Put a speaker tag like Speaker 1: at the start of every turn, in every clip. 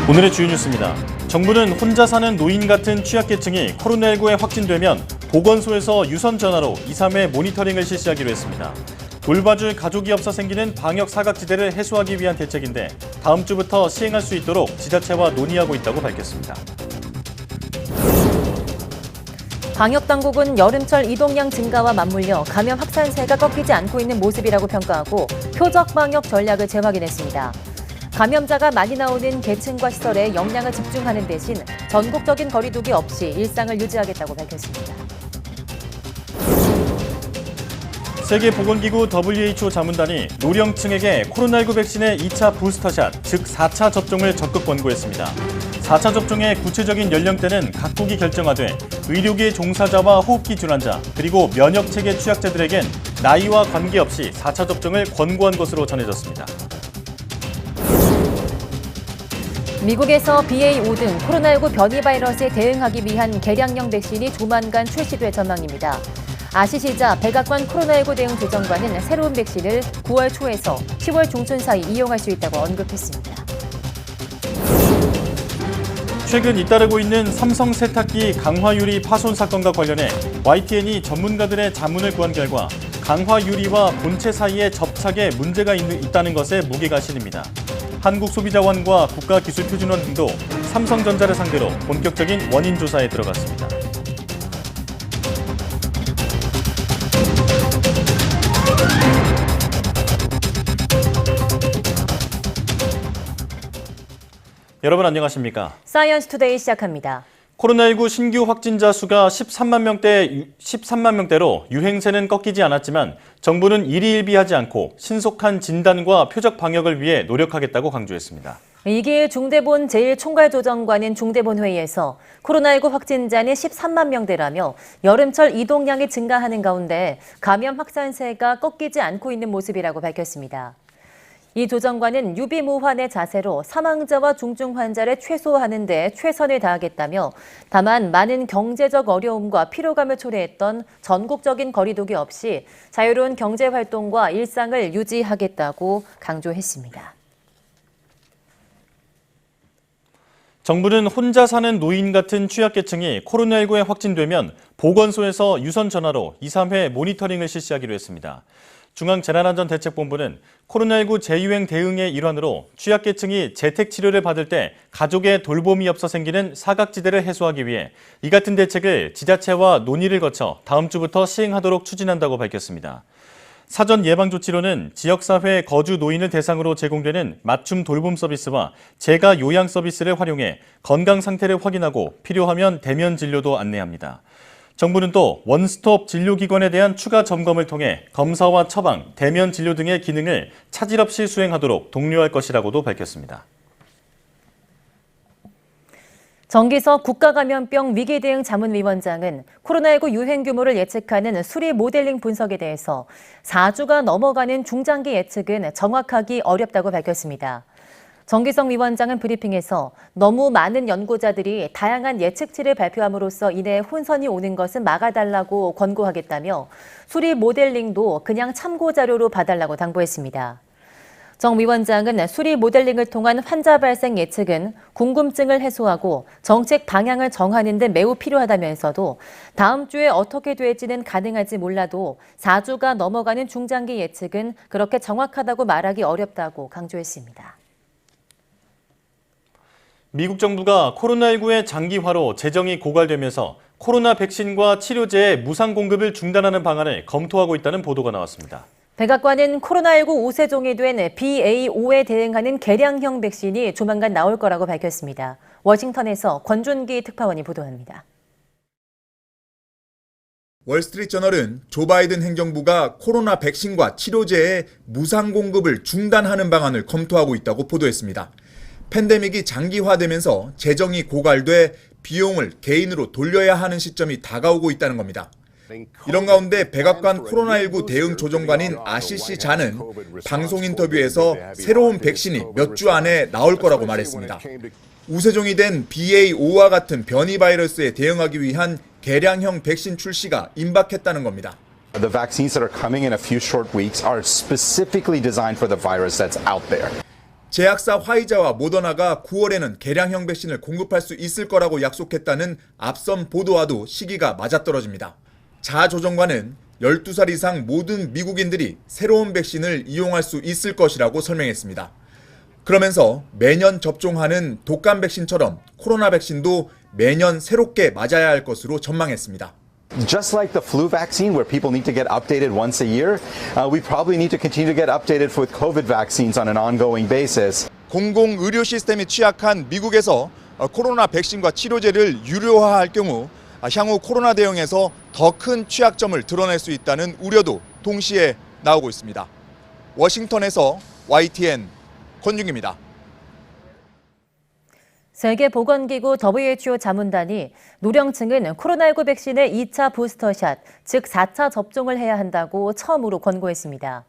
Speaker 1: 오늘의 주요 뉴스입니다. 정부는 혼자 사는 노인 같은 취약계층이 코로나19에 확진되면 보건소에서 유선 전화로 2, 3회 모니터링을 실시하기로 했습니다. 돌봐줄 가족이 없어 생기는 방역 사각지대를 해소하기 위한 대책인데 다음 주부터 시행할 수 있도록 지자체와 논의하고 있다고 밝혔습니다.
Speaker 2: 방역당국은 여름철 이동량 증가와 맞물려 감염 확산세가 꺾이지 않고 있는 모습이라고 평가하고 표적 방역 전략을 재확인했습니다. 감염자가 많이 나오는 계층과 시설에 역량을 집중하는 대신 전국적인 거리 두기 없이 일상을 유지하겠다고 밝혔습니다.
Speaker 1: 세계보건기구 WHO 자문단이 노령층에게 코로나19 백신의 2차 부스터샷, 즉 4차 접종을 적극 권고했습니다. 4차 접종의 구체적인 연령대는 각국이 결정하되 의료계 종사자와 호흡기 질환자, 그리고 면역체계 취약자들에겐 나이와 관계없이 4차 접종을 권고한 것으로 전해졌습니다.
Speaker 2: 미국에서 BA.5 등 코로나19 변이 바이러스에 대응하기 위한 개량형 백신이 조만간 출시될 전망입니다. 아시시자 백악관 코로나19 대응 조정관은 새로운 백신을 9월 초에서 10월 중순 사이 이용할 수 있다고 언급했습니다.
Speaker 1: 최근 잇따르고 있는 삼성 세탁기 강화유리 파손 사건과 관련해 YTN이 전문가들의 자문을 구한 결과 강화유리와 본체 사이의 접착에 문제가 있다는 것에 무게가 실립니다. 한국소비자원과 국가기술표준원 등도 삼성전자를 상대로 본격적인 원인 조사에 들어갔습니다. 여러분 안녕하십니까?
Speaker 2: 사이언스 투데이 시작합니다.
Speaker 1: 코로나19 신규 확진자 수가 13만 명대로 유행세는 꺾이지 않았지만 정부는 일희일비하지 않고 신속한 진단과 표적 방역을 위해 노력하겠다고 강조했습니다.
Speaker 2: 이기일 중대본 제1총괄조정관은 중대본 회의에서 코로나19 확진자는 13만 명대라며 여름철 이동량이 증가하는 가운데 감염 확산세가 꺾이지 않고 있는 모습이라고 밝혔습니다. 이 조정관은 유비무환의 자세로 사망자와 중증 환자를 최소화하는 데 최선을 다하겠다며 다만 많은 경제적 어려움과 피로감을 초래했던 전국적인 거리두기 없이 자유로운 경제활동과 일상을 유지하겠다고 강조했습니다.
Speaker 1: 정부는 혼자 사는 노인 같은 취약계층이 코로나19에 확진되면 보건소에서 유선 전화로 2, 3회 모니터링을 실시하기로 했습니다. 중앙재난안전대책본부는 코로나19 재유행 대응의 일환으로 취약계층이 재택치료를 받을 때 가족의 돌봄이 없어 생기는 사각지대를 해소하기 위해 이 같은 대책을 지자체와 논의를 거쳐 다음 주부터 시행하도록 추진한다고 밝혔습니다. 사전 예방조치로는 지역사회 거주 노인을 대상으로 제공되는 맞춤 돌봄 서비스와 재가 요양 서비스를 활용해 건강 상태를 확인하고 필요하면 대면 진료도 안내합니다. 정부는 또 원스톱 진료기관에 대한 추가 점검을 통해 검사와 처방, 대면 진료 등의 기능을 차질 없이 수행하도록 독려할 것이라고도 밝혔습니다.
Speaker 2: 정기석 국가감염병 위기대응 자문위원장은 코로나19 유행 규모를 예측하는 수리 모델링 분석에 대해서 4주가 넘어가는 중장기 예측은 정확하기 어렵다고 밝혔습니다. 정기석 위원장은 브리핑에서 너무 많은 연구자들이 다양한 예측치를 발표함으로써 인해 혼선이 오는 것은 막아달라고 권고하겠다며 수리 모델링도 그냥 참고자료로 봐달라고 당부했습니다. 정 위원장은 수리 모델링을 통한 환자 발생 예측은 궁금증을 해소하고 정책 방향을 정하는 데 매우 필요하다면서도 다음 주에 어떻게 될지는 가능할지 몰라도 4주가 넘어가는 중장기 예측은 그렇게 정확하다고 말하기 어렵다고 강조했습니다.
Speaker 1: 미국 정부가 코로나19의 장기화로 재정이 고갈되면서 코로나 백신과 치료제의 무상 공급을 중단하는 방안을 검토하고 있다는 보도가 나왔습니다.
Speaker 2: 백악관은 코로나19 5세종이 된 BA.5에 대응하는 개량형 백신이 조만간 나올 거라고 밝혔습니다. 워싱턴에서 권준기 특파원이 보도합니다.
Speaker 3: 월스트리트저널은 조 바이든 행정부가 코로나 백신과 치료제의 무상 공급을 중단하는 방안을 검토하고 있다고 보도했습니다. 팬데믹이 장기화되면서 재정이 고갈돼 비용을 개인으로 돌려야 하는 시점이 다가오고 있다는 겁니다. 이런 가운데 백악관 코로나19 대응 조정관인 아시시 자는 방송 인터뷰에서 새로운 백신이 몇 주 안에 나올 거라고 말했습니다. 우세종이 된 BA.5와 같은 변이 바이러스에 대응하기 위한 개량형 백신 출시가 임박했다는 겁니다.
Speaker 4: The vaccines that are coming in a few short weeks are specifically designed for the virus that's out there.
Speaker 3: 제약사 화이자와 모더나가 9월에는 개량형 백신을 공급할 수 있을 거라고 약속했다는 앞선 보도와도 시기가 맞아떨어집니다. 자 조정관은 12살 이상 모든 미국인들이 새로운 백신을 이용할 수 있을 것이라고 설명했습니다. 그러면서 매년 접종하는 독감 백신처럼 코로나 백신도 매년 새롭게 맞아야 할 것으로 전망했습니다.
Speaker 4: Just like the flu vaccine, where people need to get updated once a year, we probably need to continue to get updated with COVID vaccines on an ongoing basis.
Speaker 3: 공공 의료 시스템이 취약한 미국에서 코로나 백신과 치료제를 유료화할 경우 향후 코로나 대응에서 더 큰 취약점을 드러낼 수 있다는 우려도 동시에 나오고 있습니다. 워싱턴에서 YTN 권중기입니다.
Speaker 2: 세계보건기구 WHO 자문단이 노령층은 코로나19 백신의 2차 부스터샷, 즉 4차 접종을 해야 한다고 처음으로 권고했습니다.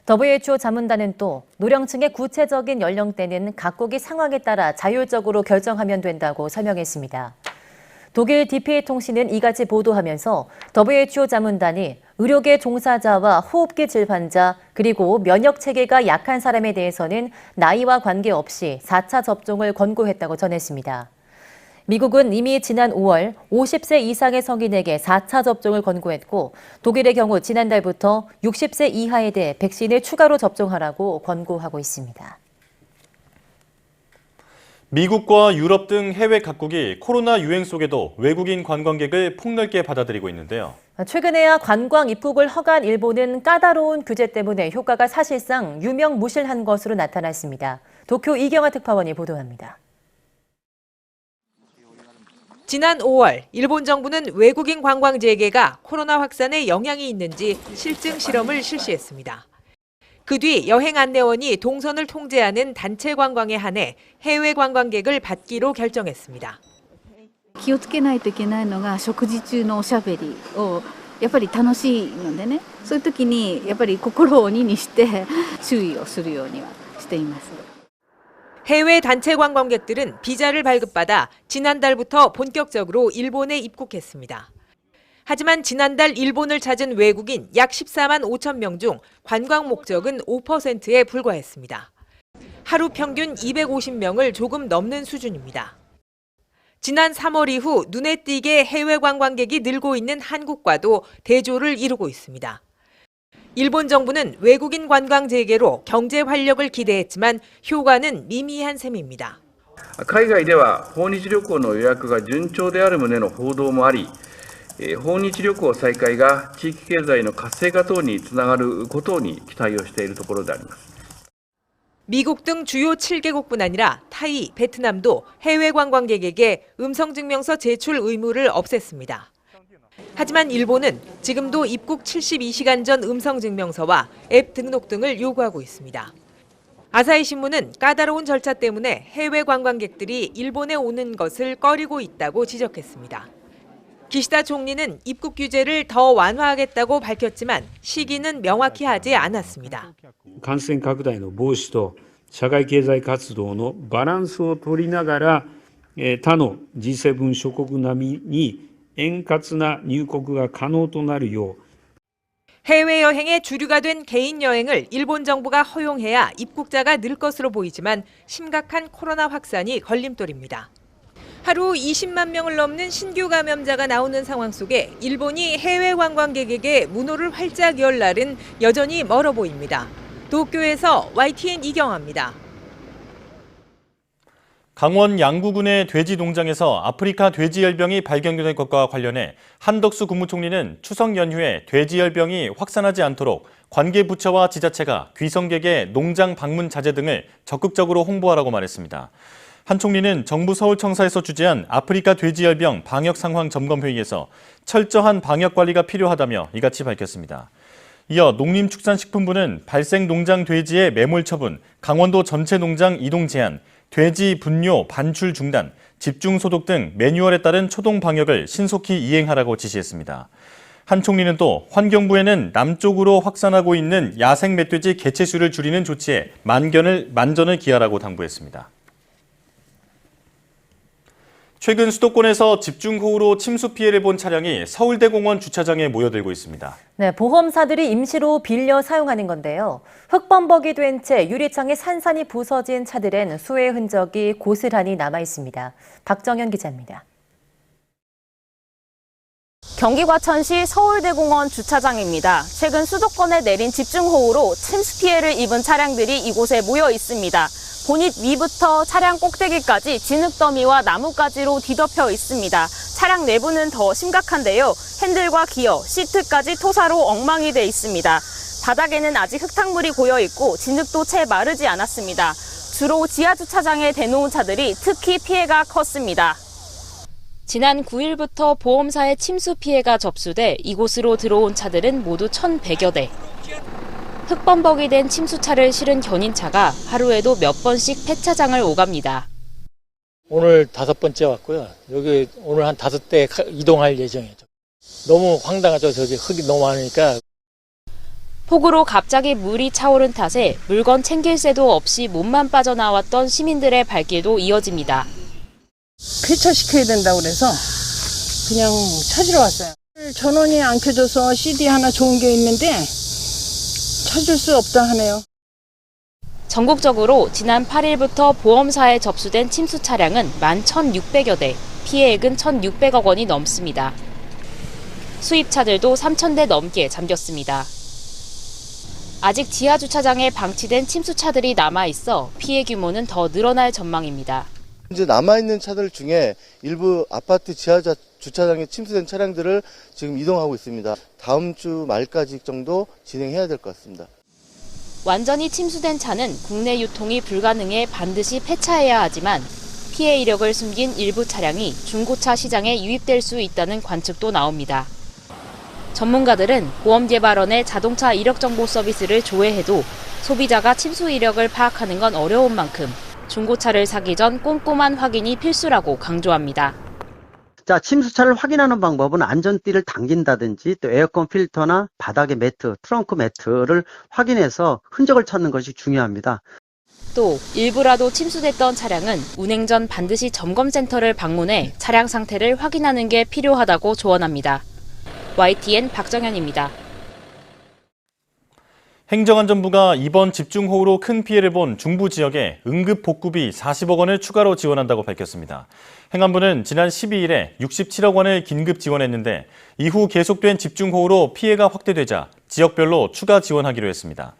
Speaker 2: WHO 자문단은 또 노령층의 구체적인 연령대는 각국의 상황에 따라 자율적으로 결정하면 된다고 설명했습니다. 독일 DPA-통신은 이같이 보도하면서 WHO 자문단이 의료계 종사자와 호흡기 질환자 그리고 면역체계가 약한 사람에 대해서는 나이와 관계없이 4차 접종을 권고했다고 전했습니다. 미국은 이미 지난 5월 50세 이상의 성인에게 4차 접종을 권고했고 독일의 경우 지난달부터 60세 이하에 대해 백신을 추가로 접종하라고 권고하고 있습니다.
Speaker 1: 미국과 유럽 등 해외 각국이 코로나 유행 속에도 외국인 관광객을 폭넓게 받아들이고 있는데요.
Speaker 2: 최근에야 관광 입국을 허가한 일본은 까다로운 규제 때문에 효과가 사실상 유명무실한 것으로 나타났습니다. 도쿄 이경아 특파원이 보도합니다.
Speaker 5: 지난 5월 일본 정부는 외국인 관광 재개가 코로나 확산에 영향이 있는지 실증 실험을 실시했습니다. 그 뒤 여행 안내원이 동선을 통제하는 단체 관광에 한해 해외 관광객을 받기로 결정했습니다.
Speaker 6: 気をつけないといけないのが食事中のおしゃべりをやっぱり楽しいのでね、そういう時にやっぱり心を鬼にして注意をするようにはしています。
Speaker 5: 해외 단체 관광객들은 비자를 발급받아 지난달부터 본격적으로 일본에 입국했습니다. 하지만 지난달 일본을 찾은 외국인 약 14만 5천 명 중 관광 목적은 5%에 불과했습니다. 하루 평균 250명을 조금 넘는 수준입니다. 지난 3월 이후 눈에 띄게 해외 관광객이 늘고 있는 한국과도 대조를 이루고 있습니다. 일본 정부는 외국인 관광 재개로 경제 활력을 기대했지만 효과는 미미한 셈입니다.
Speaker 7: 海外では訪日旅行の予約が順調である旨の報道もあり、訪日旅行再開が地域経済の活性化等につながることに期待をしているところであります。
Speaker 5: 미국 등 주요 7개국뿐 아니라 타이, 베트남도 해외 관광객에게 음성증명서 제출 의무를 없앴습니다. 하지만 일본은 지금도 입국 72시간 전 음성증명서와 앱 등록 등을 요구하고 있습니다. 아사히 신문은 까다로운 절차 때문에 해외 관광객들이 일본에 오는 것을 꺼리고 있다고 지적했습니다. 기시다 총리는 입국 규제를 더 완화하겠다고 밝혔지만 시기는 명확히 하지 않았습니다.
Speaker 8: 感染拡大の防止と社会経済活動のバランスを取りながら、他の G7 諸国並みに円滑な入国が可能となるよう
Speaker 5: 해외여행의 주류가 된 개인 여행을 일본 정부가 허용해야 입국자가 늘 것으로 보이지만 심각한 코로나 확산이 걸림돌입니다. 하루 20만 명을 넘는 신규 감염자가 나오는 상황 속에 일본이 해외 관광객에게 문호를 활짝 열 날은 여전히 멀어 보입니다. 도쿄에서 YTN 이경아입니다.
Speaker 1: 강원 양구군의 돼지 농장에서 아프리카 돼지열병이 발견된 것과 관련해 한덕수 국무총리는 추석 연휴에 돼지열병이 확산하지 않도록 관계 부처와 지자체가 귀성객의 농장 방문 자제 등을 적극적으로 홍보하라고 말했습니다. 한 총리는 정부 서울청사에서 주재한 아프리카 돼지열병 방역 상황 점검 회의에서 철저한 방역 관리가 필요하다며 이같이 밝혔습니다. 이어 농림축산식품부는 발생 농장 돼지의 매몰 처분, 강원도 전체 농장 이동 제한, 돼지 분뇨 반출 중단, 집중 소독 등 매뉴얼에 따른 초동 방역을 신속히 이행하라고 지시했습니다. 한 총리는 또 환경부에는 남쪽으로 확산하고 있는 야생 멧돼지 개체 수를 줄이는 조치에 만전을 기하라고 당부했습니다. 최근 수도권에서 집중호우로 침수 피해를 본 차량이 서울대공원 주차장에 모여들고 있습니다.
Speaker 2: 네, 보험사들이 임시로 빌려 사용하는 건데요. 흙범벅이 된 채 유리창이 산산이 부서진 차들엔 수해의 흔적이 고스란히 남아 있습니다. 박정현 기자입니다.
Speaker 9: 경기 과천시 서울대공원 주차장입니다. 최근 수도권에 내린 집중호우로 침수 피해를 입은 차량들이 이곳에 모여 있습니다. 보닛 위부터 차량 꼭대기까지 진흙더미와 나뭇가지로 뒤덮여 있습니다. 차량 내부는 더 심각한데요. 핸들과 기어, 시트까지 토사로 엉망이 돼 있습니다. 바닥에는 아직 흙탕물이 고여 있고 진흙도 채 마르지 않았습니다. 주로 지하 주차장에 대놓은 차들이 특히 피해가 컸습니다. 지난 9일부터 보험사의 침수 피해가 접수돼 이곳으로 들어온 차들은 모두 1,100여 대. 흙범벅이 된 침수차를 실은 견인차가 하루에도 몇 번씩 폐차장을 오갑니다.
Speaker 10: 오늘 5번째 왔고요. 여기 오늘 한 5대 이동할 예정이에요. 너무 황당하죠. 저기 흙이 너무 많으니까.
Speaker 9: 폭우로 갑자기 물이 차오른 탓에 물건 챙길 새도 없이 몸만 빠져나왔던 시민들의 발길도 이어집니다.
Speaker 11: 폐차시켜야 된다고 그래서 그냥 찾으러 왔어요. 전원이 안 켜져서 CD 하나 좋은 게 있는데 찾을 수 없다 하네요.
Speaker 9: 전국적으로 지난 8일부터 보험사에 접수된 침수 차량은 11,600여 대, 피해액은 1,600억 원이 넘습니다. 수입차들도 3,000대 넘게 잠겼습니다. 아직 지하 주차장에 방치된 침수차들이 남아있어 피해 규모는 더 늘어날 전망입니다.
Speaker 12: 현재 남아있는 차들 중에 일부 아파트 지하 주차장에 침수된 차량들을 지금 이동하고 있습니다. 다음 주 말까지 정도 진행해야 될 것 같습니다.
Speaker 9: 완전히 침수된 차는 국내 유통이 불가능해 반드시 폐차해야 하지만 피해 이력을 숨긴 일부 차량이 중고차 시장에 유입될 수 있다는 관측도 나옵니다. 전문가들은 보험개발원의 자동차 이력 정보 서비스를 조회해도 소비자가 침수 이력을 파악하는 건 어려운 만큼 중고차를 사기 전 꼼꼼한 확인이 필수라고 강조합니다.
Speaker 13: 자, 침수차를 확인하는 방법은 안전띠를 당긴다든지 또 에어컨 필터나 바닥의 매트, 트렁크 매트를 확인해서 흔적을 찾는 것이 중요합니다.
Speaker 9: 또 일부라도 침수됐던 차량은 운행 전 반드시 점검센터를 방문해 차량 상태를 확인하는 게 필요하다고 조언합니다. YTN 박정현입니다.
Speaker 1: 행정안전부가 이번 집중호우로 큰 피해를 본 중부 지역에 응급복구비 40억 원을 추가로 지원한다고 밝혔습니다. 행안부는 지난 12일에 67억 원을 긴급 지원했는데 이후 계속된 집중호우로 피해가 확대되자 지역별로 추가 지원하기로 했습니다.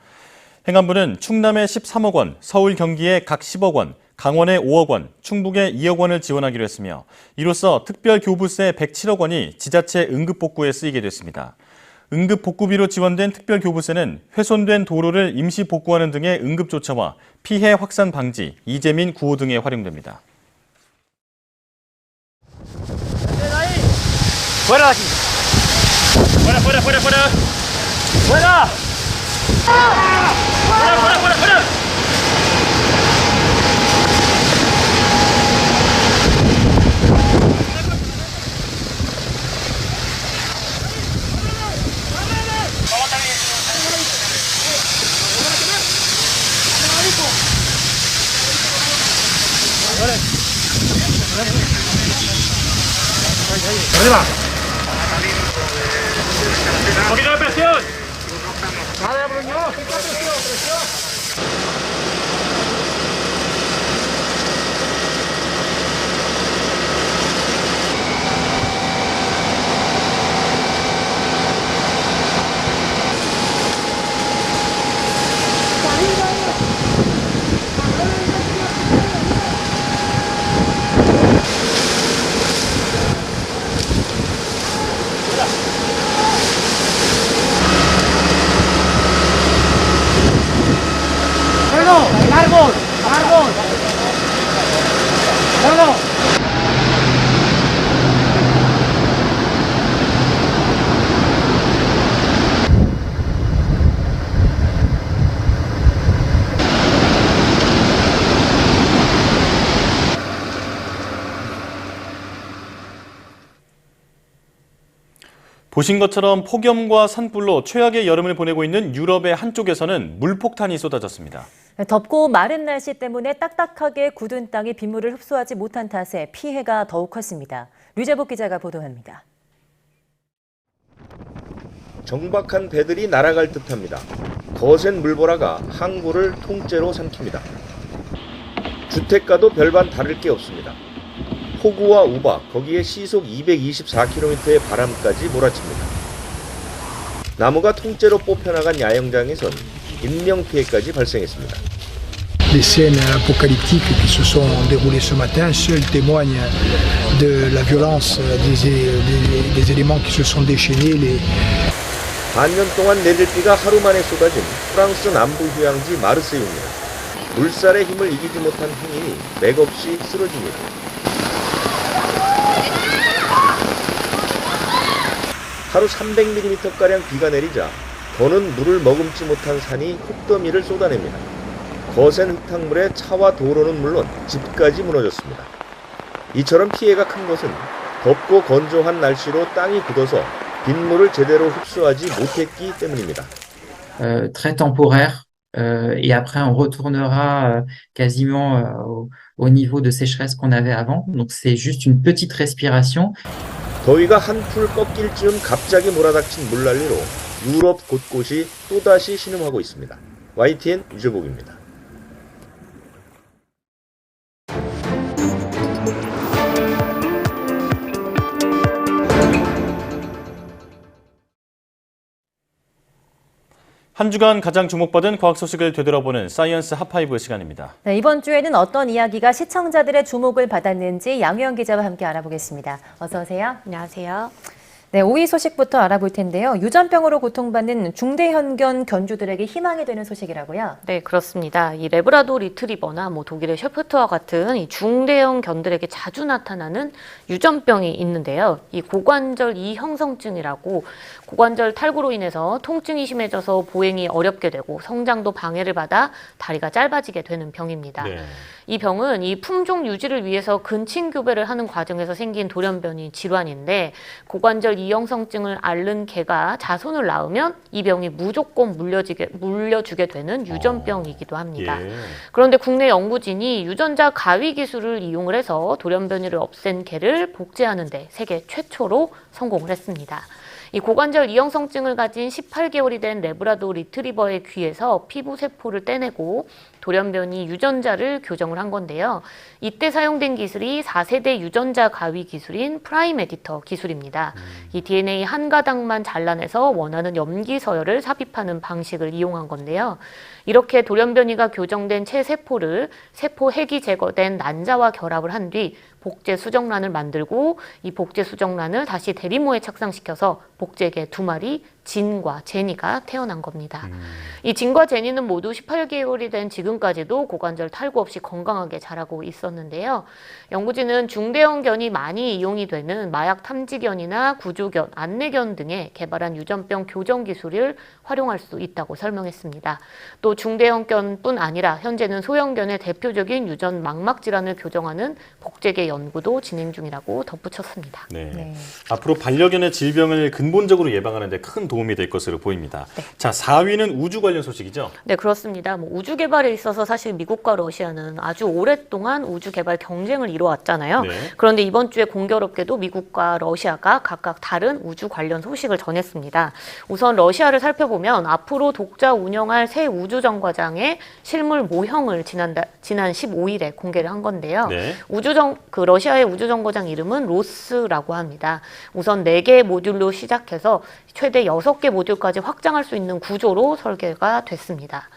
Speaker 1: 행안부는 충남에 13억 원, 서울, 경기에 각 10억 원, 강원에 5억 원, 충북에 2억 원을 지원하기로 했으며 이로써 특별교부세 107억 원이 지자체 응급복구에 쓰이게 됐습니다. 응급복구비로 지원된 특별교부세는 훼손된 도로를 임시 복구하는 등의 응급조처와 피해 확산 방지, 이재민 구호 등에 활용됩니다. 보신 것처럼 폭염과 산불로 최악의 여름을 보내고 있는 유럽의 한쪽에서는 물폭탄이 쏟아졌습니다.
Speaker 2: 덥고 마른 날씨 때문에 딱딱하게 굳은 땅이 빗물을 흡수하지 못한 탓에 피해가 더욱 컸습니다. 류재복 기자가 보도합니다.
Speaker 14: 정박한 배들이 날아갈 듯합니다. 거센 물보라가 항구를 통째로 삼킵니다. 주택가도 별반 다를 게 없습니다. 폭우와 우박, 거기에 시속 224km의 바람까지 몰아칩니다. 나무가 통째로 뽑혀나간 야영장에선 인명피해까지 발생했습니다.
Speaker 15: Les scènes apocalyptiques qui se sont déroulées ce matin seules témoignent de la violence des éléments qui se sont déchaînés.
Speaker 14: 반년 동안 내릴 비가 하루 만에 쏟아진 프랑스 남부 휴양지 마르세유입니다. 물살의 힘을 이기지 못한 행인이 맥없이 쓰러집니다. 하루 300mm가량 비가 내리자 더는 물을 머금지 못한 산이 흙더미를 쏟아냅니다. 거센 흙탕물에 차와 도로는 물론 집까지 무너졌습니다. 이처럼 피해가 큰 것은 덥고 건조한 날씨로 땅이 굳어서 빗물을 제대로 흡수하지 못했기 때문입니다.
Speaker 16: Très temporaire et après on retournera quasiment au niveau de sécheresse qu'on avait avant. Donc c'est juste une petite respiration.
Speaker 14: 더위가 한풀 꺾일 즈음 갑자기 몰아닥친 물난리로 유럽 곳곳이 또다시 신음하고 있습니다. YTN 유재복입니다.
Speaker 1: 한 주간 가장 주목받은 과학 소식을 되돌아보는 사이언스 핫5 시간입니다.
Speaker 2: 네, 이번 주에는 어떤 이야기가 시청자들의 주목을 받았는지 양효영 기자와 함께 알아보겠습니다. 어서 오세요.
Speaker 17: 안녕하세요.
Speaker 2: 네, 5위 소식부터 알아볼 텐데요. 유전병으로 고통받는 중대형견 견주들에게 희망이 되는 소식이라고요?
Speaker 17: 네, 그렇습니다. 이 레브라도 리트리버나 독일의 셰프트와 같은 이 중대형 견들에게 자주 나타나는 유전병이 있는데요. 이 고관절 이형성증이라고 고관절 탈구로 인해서 통증이 심해져서 보행이 어렵게 되고 성장도 방해를 받아 다리가 짧아지게 되는 병입니다.
Speaker 1: 네.
Speaker 17: 이 병은 이 품종 유지를 위해서 근친 교배를 하는 과정에서 생긴 돌연변이 질환인데 고관절 이형성증을 앓는 개가 자손을 낳으면 이 병이 무조건 물려주게 되는 유전병이기도 합니다.
Speaker 1: 예.
Speaker 17: 그런데 국내 연구진이 유전자 가위 기술을 이용을 해서 돌연변이를 없앤 개를 복제하는 데 세계 최초로 성공을 했습니다. 이 고관절 이형성증을 가진 18개월이 된 레브라도 리트리버의 귀에서 피부 세포를 떼내고 돌연변이 유전자를 교정을 한 건데요. 이때 사용된 기술이 4세대 유전자 가위 기술인 프라임 에디터 기술입니다. 이 DNA 한 가닥만 잘라내서 원하는 염기 서열을 삽입하는 방식을 이용한 건데요. 이렇게 돌연변이가 교정된 체세포를 세포 핵이 제거된 난자와 결합을 한 뒤 복제 수정란을 만들고 이 복제 수정란을 다시 대리모에 착상시켜서 복제개 2마리 진과 제니가 태어난 겁니다. 이 진과 제니는 모두 18개월이 된 지금까지도 고관절 탈구 없이 건강하게 자라고 있었는데요. 연구진은 중대형 견이 많이 이용이 되는 마약 탐지견이나 구조견, 안내견 등에 개발한 유전병 교정 기술을 활용할 수 있다고 설명했습니다. 또 중대형 견뿐 아니라 현재는 소형견의 대표적인 유전 망막 질환을 교정하는 복제개 연구도 진행 중이라고 덧붙였습니다.
Speaker 1: 네. 네. 앞으로 반려견의 질병을 근본적으로 예방하는 데 큰 도움이 될 것으로 보입니다.
Speaker 17: 네.
Speaker 1: 자, 4위는 우주 관련 소식이죠?
Speaker 17: 네, 그렇습니다. 우주 개발에 있어서 사실 미국과 러시아는 아주 오랫동안 우주 개발 경쟁을 이뤄왔잖아요. 네. 그런데 이번 주에 공교롭게도 미국과 러시아가 각각 다른 우주 관련 소식을 전했습니다. 우선 러시아를 살펴보면 앞으로 독자 운영할 새 우주 정거장의 실물 모형을 지난 15일에 공개를 한 건데요. 네. 러시아의 우주 정거장 이름은 로스라고 합니다. 우선 4개의 모듈로 시작해서 최대 6개 모듈까지 확장할 수 있는 구조로 설계가 됐습니다.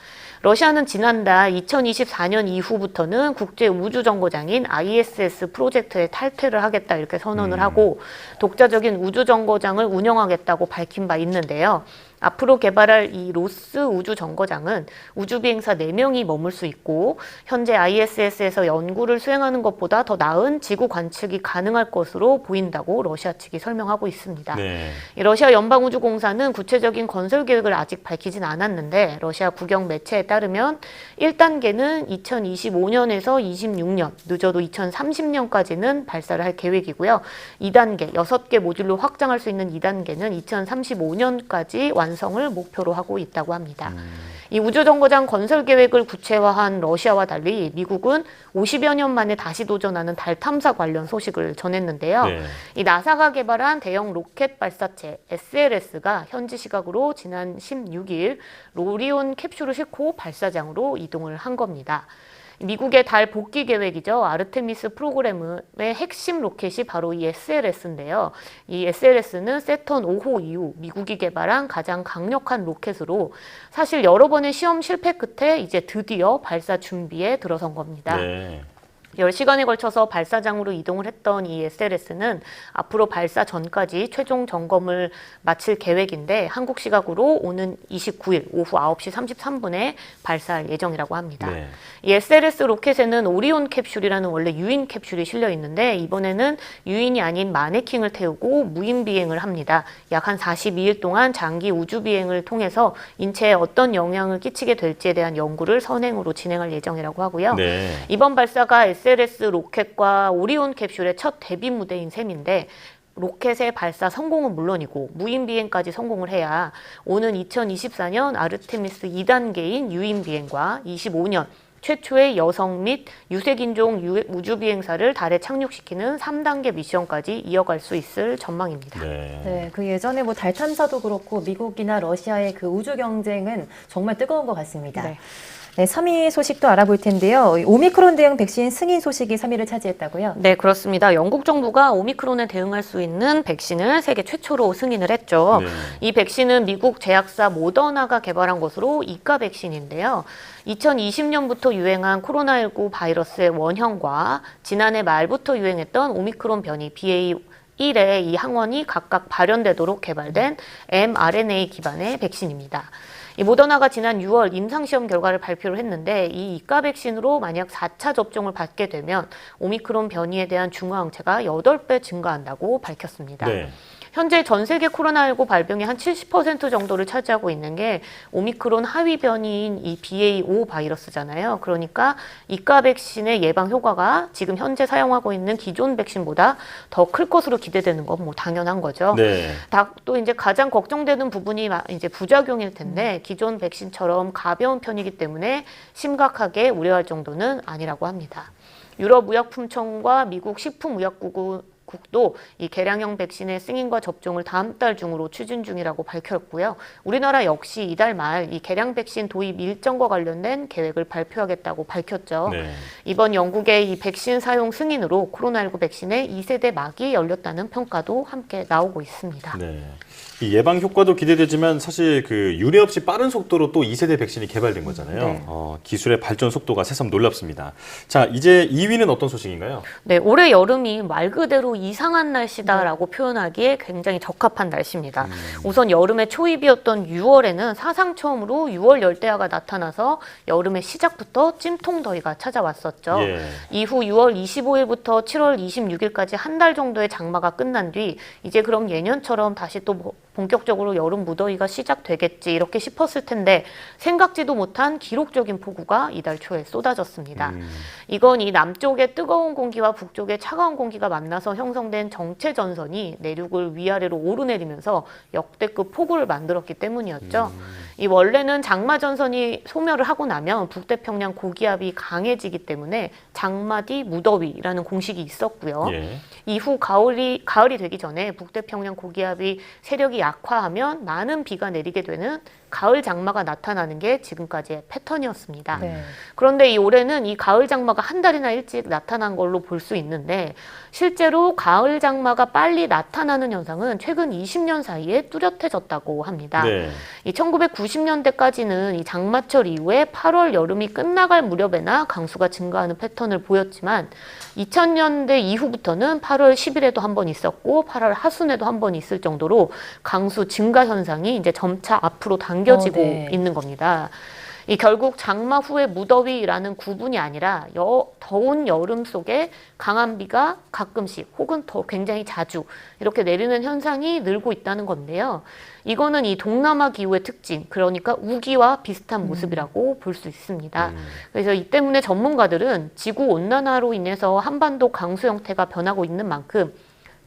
Speaker 17: 러시아는 지난달 2024년 이후부터는 국제 우주 정거장인 ISS 프로젝트에 탈퇴를 하겠다 이렇게 선언을 하고 독자적인 우주 정거장을 운영하겠다고 밝힌 바 있는데요. 앞으로 개발할 이 로스 우주 정거장은 우주 비행사 4명이 머물 수 있고 현재 ISS에서 연구를 수행하는 것보다 더 나은 지구 관측이 가능할 것으로 보인다고 러시아 측이 설명하고 있습니다. 네. 이 러시아 연방우주공사는 구체적인 건설 계획을 아직 밝히진 않았는데 러시아 국영 매체에 따르면 1단계는 2025년에서 26년, 늦어도 2030년까지는 발사를 할 계획이고요. 2단계, 6개 모듈로 확장할 수 있는 2단계는 2035년까지 완성을 목표로 하고 있다고 합니다. 이 우주정거장 건설 계획을 구체화한 러시아와 달리 미국은 50여 년 만에 다시 도전하는 달 탐사 관련 소식을 전했는데요.
Speaker 1: 네.
Speaker 17: 이 나사가 개발한 대형 로켓 발사체 SLS가 현지 시각으로 지난 16일 오리온 캡슐을 싣고 발사장으로 이동을 한 겁니다. 미국의 달 복귀 계획이죠. 아르테미스 프로그램의 핵심 로켓이 바로 이 SLS인데요. 이 SLS는 세턴 5호 이후 미국이 개발한 가장 강력한 로켓으로 사실 여러 번의 시험 실패 끝에 이제 드디어 발사 준비에 들어선 겁니다.
Speaker 1: 네.
Speaker 17: 10시간에 걸쳐서 발사장으로 이동을 했던 이 SLS는 앞으로 발사 전까지 최종 점검을 마칠 계획인데 한국 시각으로 오는 29일 오후 9시 33분에 발사할 예정이라고 합니다.
Speaker 1: 네.
Speaker 17: 이 SLS 로켓에는 오리온 캡슐이라는 원래 유인 캡슐이 실려 있는데 이번에는 유인이 아닌 마네킹을 태우고 무인 비행을 합니다. 약 한 42일 동안 장기 우주 비행을 통해서 인체에 어떤 영향을 끼치게 될지에 대한 연구를 선행으로 진행할 예정이라고 하고요.
Speaker 1: 네.
Speaker 17: 이번 발사가 SLS 로켓과 오리온 캡슐의 첫 데뷔 무대인 셈인데 로켓의 발사 성공은 물론이고 무인 비행까지 성공을 해야 오는 2024년 아르테미스 2단계인 유인 비행과 25년 최초의 여성 및 유색인종 우주 비행사를 달에 착륙시키는 3단계 미션까지 이어갈 수 있을 전망입니다.
Speaker 2: 네, 그 예전에 뭐 달 탐사도 그렇고 미국이나 러시아의 그 우주 경쟁은 정말 뜨거운 것 같습니다.
Speaker 17: 네.
Speaker 2: 네, 3위 소식도 알아볼 텐데요. 오미크론 대응 백신 승인 소식이 3위를 차지했다고요?
Speaker 17: 네, 그렇습니다. 영국 정부가 오미크론에 대응할 수 있는 백신을 세계 최초로 승인을 했죠.
Speaker 1: 네.
Speaker 17: 이 백신은 미국 제약사 모더나가 개발한 것으로 이가 백신인데요. 2020년부터 유행한 코로나19 바이러스의 원형과 지난해 말부터 유행했던 오미크론 변이 BA1의 이 항원이 각각 발현되도록 개발된 mRNA 기반의 백신입니다. 이 모더나가 지난 6월 임상시험 결과를 발표를 했는데 이 이가 백신으로 만약 4차 접종을 받게 되면 오미크론 변이에 대한 중화항체가 8배 증가한다고 밝혔습니다.
Speaker 1: 네.
Speaker 17: 현재 전 세계 코로나19 발병의 한 70% 정도를 차지하고 있는 게 오미크론 하위 변이인 이 BA5 바이러스잖아요. 그러니까 이가 백신의 예방 효과가 지금 현재 사용하고 있는 기존 백신보다 더 클 것으로 기대되는 건 뭐 당연한 거죠.
Speaker 1: 네.
Speaker 17: 또 이제 가장 걱정되는 부분이 이제 부작용일 텐데 기존 백신처럼 가벼운 편이기 때문에 심각하게 우려할 정도는 아니라고 합니다. 유럽의약품청과 미국 식품의약국도 이 개량형 백신의 승인과 접종을 다음 달 중으로 추진 중이라고 밝혔고요. 우리나라 역시 이달 말 이 개량 백신 도입 일정과 관련된 계획을 발표하겠다고 밝혔죠.
Speaker 1: 네.
Speaker 17: 이번 영국의 이 백신 사용 승인으로 코로나19 백신의 2세대 막이 열렸다는 평가도 함께 나오고 있습니다.
Speaker 1: 네. 이 예방 효과도 기대되지만 사실 그 유례 없이 빠른 속도로 또 2세대 백신이 개발된 거잖아요.
Speaker 17: 네.
Speaker 1: 기술의 발전 속도가 새삼 놀랍습니다. 자, 이제 2위는 어떤 소식인가요?
Speaker 17: 네, 올해 여름이 말 그대로 이상한 날씨다라고 표현하기에 굉장히 적합한 날씨입니다. 우선 여름의 초입이었던 6월에는 사상 처음으로 6월 열대야가 나타나서 여름의 시작부터 찜통 더위가 찾아왔었죠.
Speaker 1: 예.
Speaker 17: 이후 6월 25일부터 7월 26일까지 한 달 정도의 장마가 끝난 뒤 이제 그럼 예년처럼 다시 또 본격적으로 여름 무더위가 시작되겠지 이렇게 싶었을 텐데 생각지도 못한 기록적인 폭우가 이달 초에 쏟아졌습니다. 이건 이 남쪽의 뜨거운 공기와 북쪽의 차가운 공기가 만나서 형성된 정체 전선이 내륙을 위아래로 오르내리면서 역대급 폭우를 만들었기 때문이었죠. 이 원래는 장마 전선이 소멸을 하고 나면 북태평양 고기압이 강해지기 때문에 장마디 무더위라는 공식이 있었고요.
Speaker 1: 예.
Speaker 17: 이후 가을이 되기 전에 북태평양 고기압이 세력이 약화하면 많은 비가 내리게 되는 가을 장마가 나타나는 게 지금까지의 패턴이었습니다.
Speaker 2: 네.
Speaker 17: 그런데 이 올해는 이 가을 장마가 한 달이나 일찍 나타난 걸로 볼 수 있는데 실제로 가을 장마가 빨리 나타나는 현상은 최근 20년 사이에 뚜렷해졌다고 합니다.
Speaker 1: 네.
Speaker 17: 이 1990년대까지는 이 장마철 이후에 8월 여름이 끝나갈 무렵에나 강수가 증가하는 패턴을 보였지만 2000년대 이후부터는 8월 10일에도 한 번 있었고 8월 하순에도 한 번 있을 정도로 강수 증가 현상이 이제 점차 앞으로 당겨지고
Speaker 2: 네.
Speaker 17: 있는 겁니다. 이 결국 장마 후의 무더위라는 구분이 아니라 더운 여름 속에 강한 비가 가끔씩 혹은 더 굉장히 자주 이렇게 내리는 현상이 늘고 있다는 건데요. 이거는 이 동남아 기후의 특징, 그러니까 우기와 비슷한 모습이라고 볼 수 있습니다. 그래서 이 때문에 전문가들은 지구 온난화로 인해서 한반도 강수 형태가 변하고 있는 만큼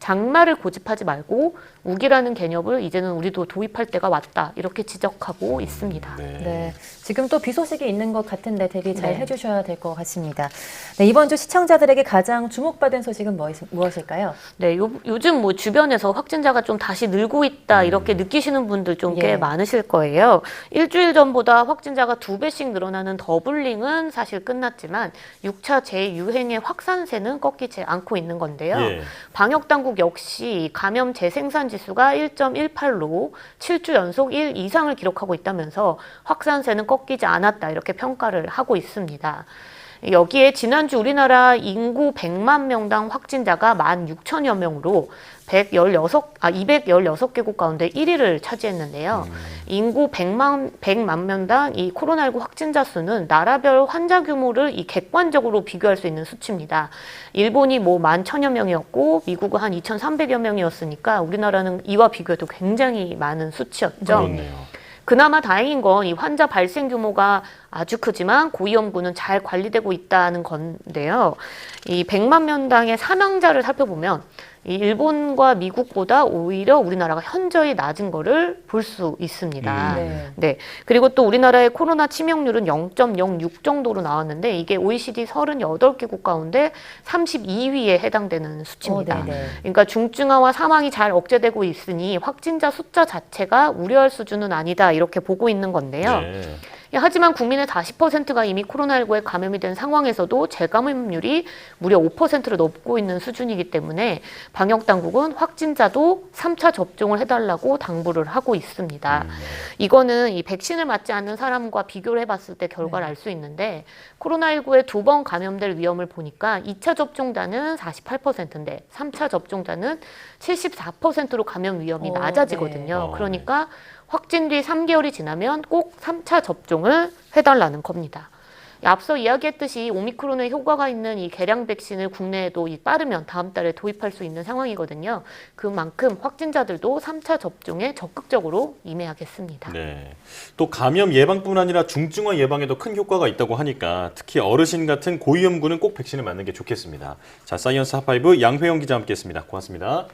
Speaker 17: 장마를 고집하지 말고 우기라는 개념을 이제는 우리도 도입할 때가 왔다 이렇게 지적하고 있습니다.
Speaker 2: 네, 지금 또 비 소식이 있는 것 같은데 대비 잘
Speaker 17: 네.
Speaker 2: 해주셔야 될 것 같습니다. 네, 이번 주 시청자들에게 가장 주목받은 소식은 무엇일까요?
Speaker 17: 네, 요즘 뭐 주변에서 확진자가 좀 다시 늘고 있다 이렇게 느끼시는 분들 좀 꽤
Speaker 2: 예.
Speaker 17: 많으실 거예요. 일주일 전보다 확진자가 2배씩 늘어나는 더블링은 사실 끝났지만 6차 재유행의 확산세는 꺾이지 않고 있는 건데요.
Speaker 1: 예.
Speaker 17: 방역당국 역시 감염 재생산 지수가 1.18로 7주 연속 1 이상을 기록하고 있다면서 확산세는 꺾이지 않았다 이렇게 평가를 하고 있습니다. 여기에 지난주 우리나라 인구 100만 명당 확진자가 16,000여 명으로 216개국 가운데 1위를 차지했는데요. 인구 100만 명당 이 코로나19 확진자 수는 나라별 환자 규모를 이 객관적으로 비교할 수 있는 수치입니다. 일본이 뭐 11,000여 명이었고 미국은 한 2,300여 명이었으니까 우리나라는 이와 비교해도 굉장히 많은 수치였죠.
Speaker 1: 그렇네요.
Speaker 17: 그나마 다행인 건 이 환자 발생 규모가 아주 크지만 고위험군은 잘 관리되고 있다는 건데요. 이 100만 명당의 사망자를 살펴보면 이 일본과 미국보다 오히려 우리나라가 현저히 낮은 거를 볼 수 있습니다. 네. 그리고 또 우리나라의 코로나 치명률은 0.06 정도로 나왔는데 이게 OECD 38개국 가운데 32위에 해당되는 수치입니다. 그러니까 중증화와 사망이 잘 억제되고 있으니 확진자 숫자 자체가 우려할 수준은 아니다 이렇게 보고 있는 건데요.
Speaker 1: 네.
Speaker 17: 하지만 국민의 40%가 이미 코로나19에 감염이 된 상황에서도 재감염률이 무려 5%를 넘고 있는 수준이기 때문에 방역당국은 확진자도 3차 접종을 해달라고 당부를 하고 있습니다. 이거는 이 백신을 맞지 않는 사람과 비교를 해봤을 때 결과를 알 수 있는데 코로나19에 2번 감염될 위험을 보니까 2차 접종자는 48%인데 3차 접종자는 74%로 감염 위험이 낮아지거든요. 그러니까 확진 뒤 3개월이 지나면 꼭 3차 접종을 해달라는 겁니다. 앞서 이야기했듯이 오미크론의 효과가 있는 이 개량 백신을 국내에도 빠르면 다음 달에 도입할 수 있는 상황이거든요. 그만큼 확진자들도 3차 접종에 적극적으로 임해야겠습니다.
Speaker 1: 네. 또 감염 예방뿐 아니라 중증화 예방에도 큰 효과가 있다고 하니까 특히 어르신 같은 고위험군은 꼭 백신을 맞는 게 좋겠습니다. 자, 사이언스 핫5 양회영 기자 함께했습니다. 고맙습니다.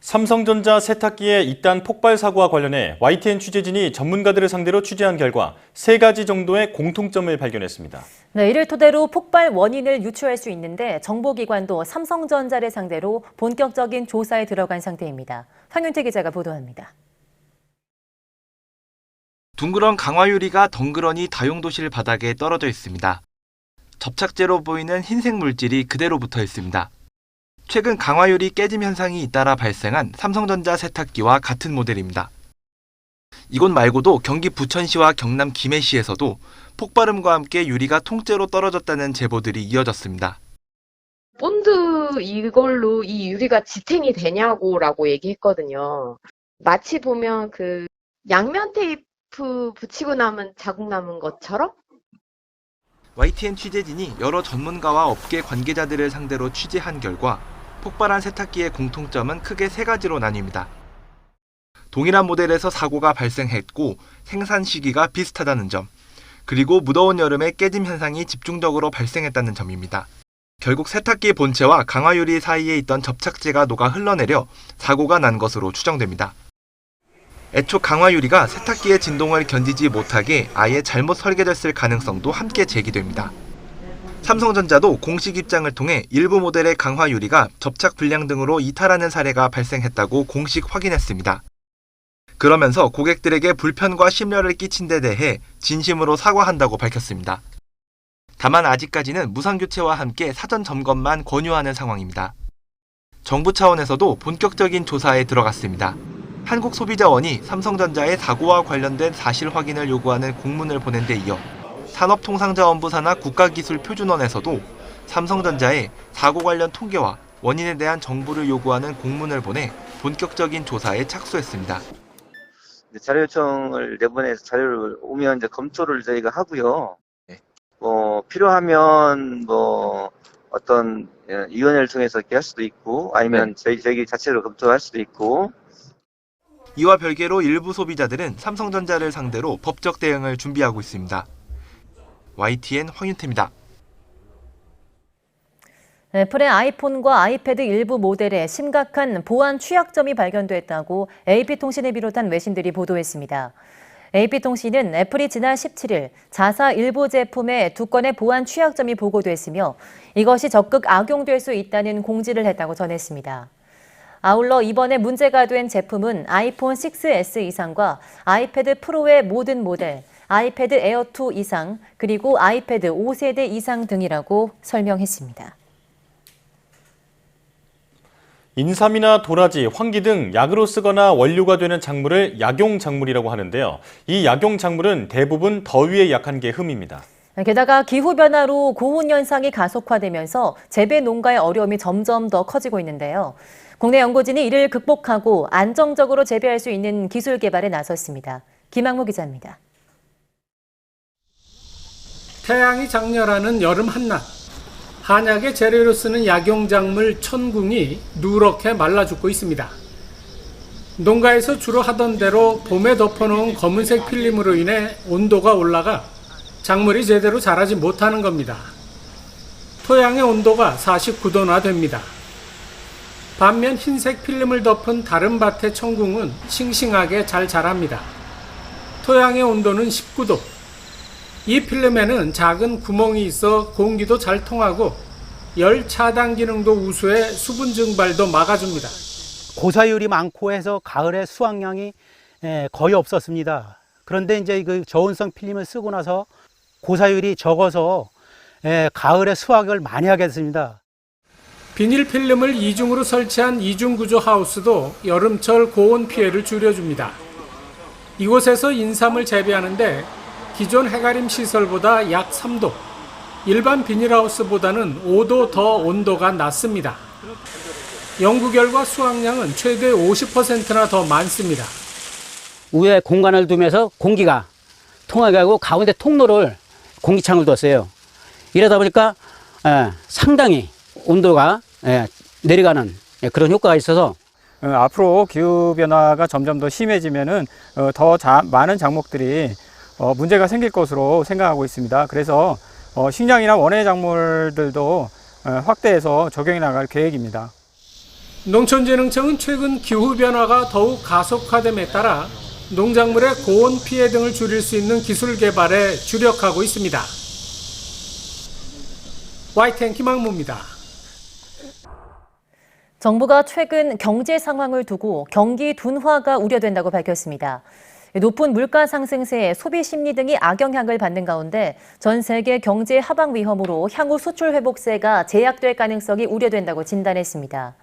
Speaker 1: 삼성전자 세탁기의 이딴 폭발 사고와 관련해 YTN 취재진이 전문가들을 상대로 취재한 결과 3가지 정도의 공통점을 발견했습니다.
Speaker 2: 네, 이를 토대로 폭발 원인을 유추할 수 있는데 정보기관도 삼성전자를 상대로 본격적인 조사에 들어간 상태입니다. 황윤태 기자가 보도합니다.
Speaker 18: 둥그런 강화 유리가 덩그러니 다용도실 바닥에 떨어져 있습니다. 접착제로 보이는 흰색 물질이 그대로 붙어 있습니다. 최근 강화유리 깨짐 현상이 잇따라 발생한 삼성전자 세탁기와 같은 모델입니다. 이곳 말고도 경기 부천시와 경남 김해시에서도 폭발음과 함께 유리가 통째로 떨어졌다는 제보들이 이어졌습니다.
Speaker 19: 본드 이걸로 이 유리가 지탱이 되냐고라고 얘기했거든요. 마치 보면 그 양면 테이프 붙이고 남은 자국 남은 것처럼?
Speaker 18: YTN 취재진이 여러 전문가와 업계 관계자들을 상대로 취재한 결과 폭발한 세탁기의 공통점은 크게 3가지로 나뉩니다. 동일한 모델에서 사고가 발생했고 생산 시기가 비슷하다는 점, 그리고 무더운 여름에 깨짐 현상이 집중적으로 발생했다는 점입니다. 결국 세탁기 본체와 강화유리 사이에 있던 접착제가 녹아 흘러내려 사고가 난 것으로 추정됩니다. 애초 강화유리가 세탁기의 진동을 견디지 못하게 아예 잘못 설계됐을 가능성도 함께 제기됩니다. 삼성전자도 공식 입장을 통해 일부 모델의 강화유리가 접착 불량 등으로 이탈하는 사례가 발생했다고 공식 확인했습니다. 그러면서 고객들에게 불편과 심려를 끼친 데 대해 진심으로 사과한다고 밝혔습니다. 다만 아직까지는 무상교체와 함께 사전 점검만 권유하는 상황입니다. 정부 차원에서도 본격적인 조사에 들어갔습니다. 한국소비자원이 삼성전자의 사고와 관련된 사실 확인을 요구하는 공문을 보낸 데 이어 산업통상자원부사나 국가기술표준원에서도 삼성전자의 사고 관련 통계와 원인에 대한 정보를 요구하는 공문을 보내 본격적인 조사에 착수했습니다.
Speaker 20: 자료 요청을 내보내서 자료를 오면 이제 검토를 저희가 하고요. 필요하면 어떤 위원회를 통해서 이렇게 할 수도 있고 아니면 저희 자체로 검토할 수도 있고.
Speaker 18: 이와 별개로 일부 소비자들은 삼성전자를 상대로 법적 대응을 준비하고 있습니다. YTN 황윤태입니다.
Speaker 2: 애플의 아이폰과 아이패드 일부 모델에 심각한 보안 취약점이 발견됐다고 AP통신을 비롯한 외신들이 보도했습니다. AP통신은 애플이 지난 17일 자사 일부 제품에 2건의 보안 취약점이 보고됐으며 이것이 적극 악용될 수 있다는 공지를 했다고 전했습니다. 아울러 이번에 문제가 된 제품은 아이폰 6S 이상과 아이패드 프로의 모든 모델, 아이패드 에어2 이상, 그리고 아이패드 5세대 이상 등이라고 설명했습니다.
Speaker 1: 인삼이나 도라지, 황기 등 약으로 쓰거나 원료가 되는 작물을 약용작물이라고 하는데요. 이 약용작물은 대부분 더위에 약한 게 흠입니다.
Speaker 2: 게다가 기후변화로 고온 현상이 가속화되면서 재배 농가의 어려움이 점점 더 커지고 있는데요. 국내 연구진이 이를 극복하고 안정적으로 재배할 수 있는 기술 개발에 나섰습니다. 김학무 기자입니다.
Speaker 21: 태양이 장렬하는 여름 한낮, 한약의 재료로 쓰는 약용작물 천궁이 누렇게 말라 죽고 있습니다. 농가에서 주로 하던 대로 봄에 덮어놓은 검은색 필름으로 인해 온도가 올라가 작물이 제대로 자라지 못하는 겁니다. 토양의 온도가 49도나 됩니다. 반면 흰색 필름을 덮은 다른 밭의 천궁은 싱싱하게 잘 자랍니다. 토양의 온도는 19도. 이 필름에는 작은 구멍이 있어 공기도 잘 통하고 열 차단 기능도 우수해 수분 증발도 막아줍니다.
Speaker 22: 고사율이 많고 해서 가을에 수확량이 거의 없었습니다. 그런데 이제 그 저온성 필름을 쓰고 나서 고사율이 적어서 가을에 수확을 많이 하게 됐습니다.
Speaker 21: 비닐 필름을 이중으로 설치한 이중구조 하우스도 여름철 고온 피해를 줄여줍니다. 이곳에서 인삼을 재배하는데 기존 해가림 시설보다 약 3도, 일반 비닐하우스보다는 5도 더 온도가 낮습니다. 연구 결과 수확량은 최대 50%나 더 많습니다.
Speaker 23: 위에 공간을 두면서 공기가 통하게 하고 가운데 통로를 공기창을 뒀어요. 이러다 보니까 상당히 온도가 내려가는 그런 효과가 있어서
Speaker 24: 앞으로 기후변화가 점점 더 심해지면은 더 많은 작목들이 문제가 생길 것으로 생각하고 있습니다. 그래서 식량이나 원예 작물들도 확대해서 적용해 나갈 계획입니다.
Speaker 21: 농촌진흥청은 최근 기후변화가 더욱 가속화됨에 따라 농작물의 고온 피해 등을 줄일 수 있는 기술 개발에 주력하고 있습니다. YTN 김학무입니다.
Speaker 2: 정부가 최근 경제 상황을 두고 경기 둔화가 우려된다고 밝혔습니다. 높은 물가 상승세에 소비 심리 등이 악영향을 받는 가운데 전 세계 경제 하방 위험으로 향후 수출 회복세가 제약될 가능성이 우려된다고 진단했습니다.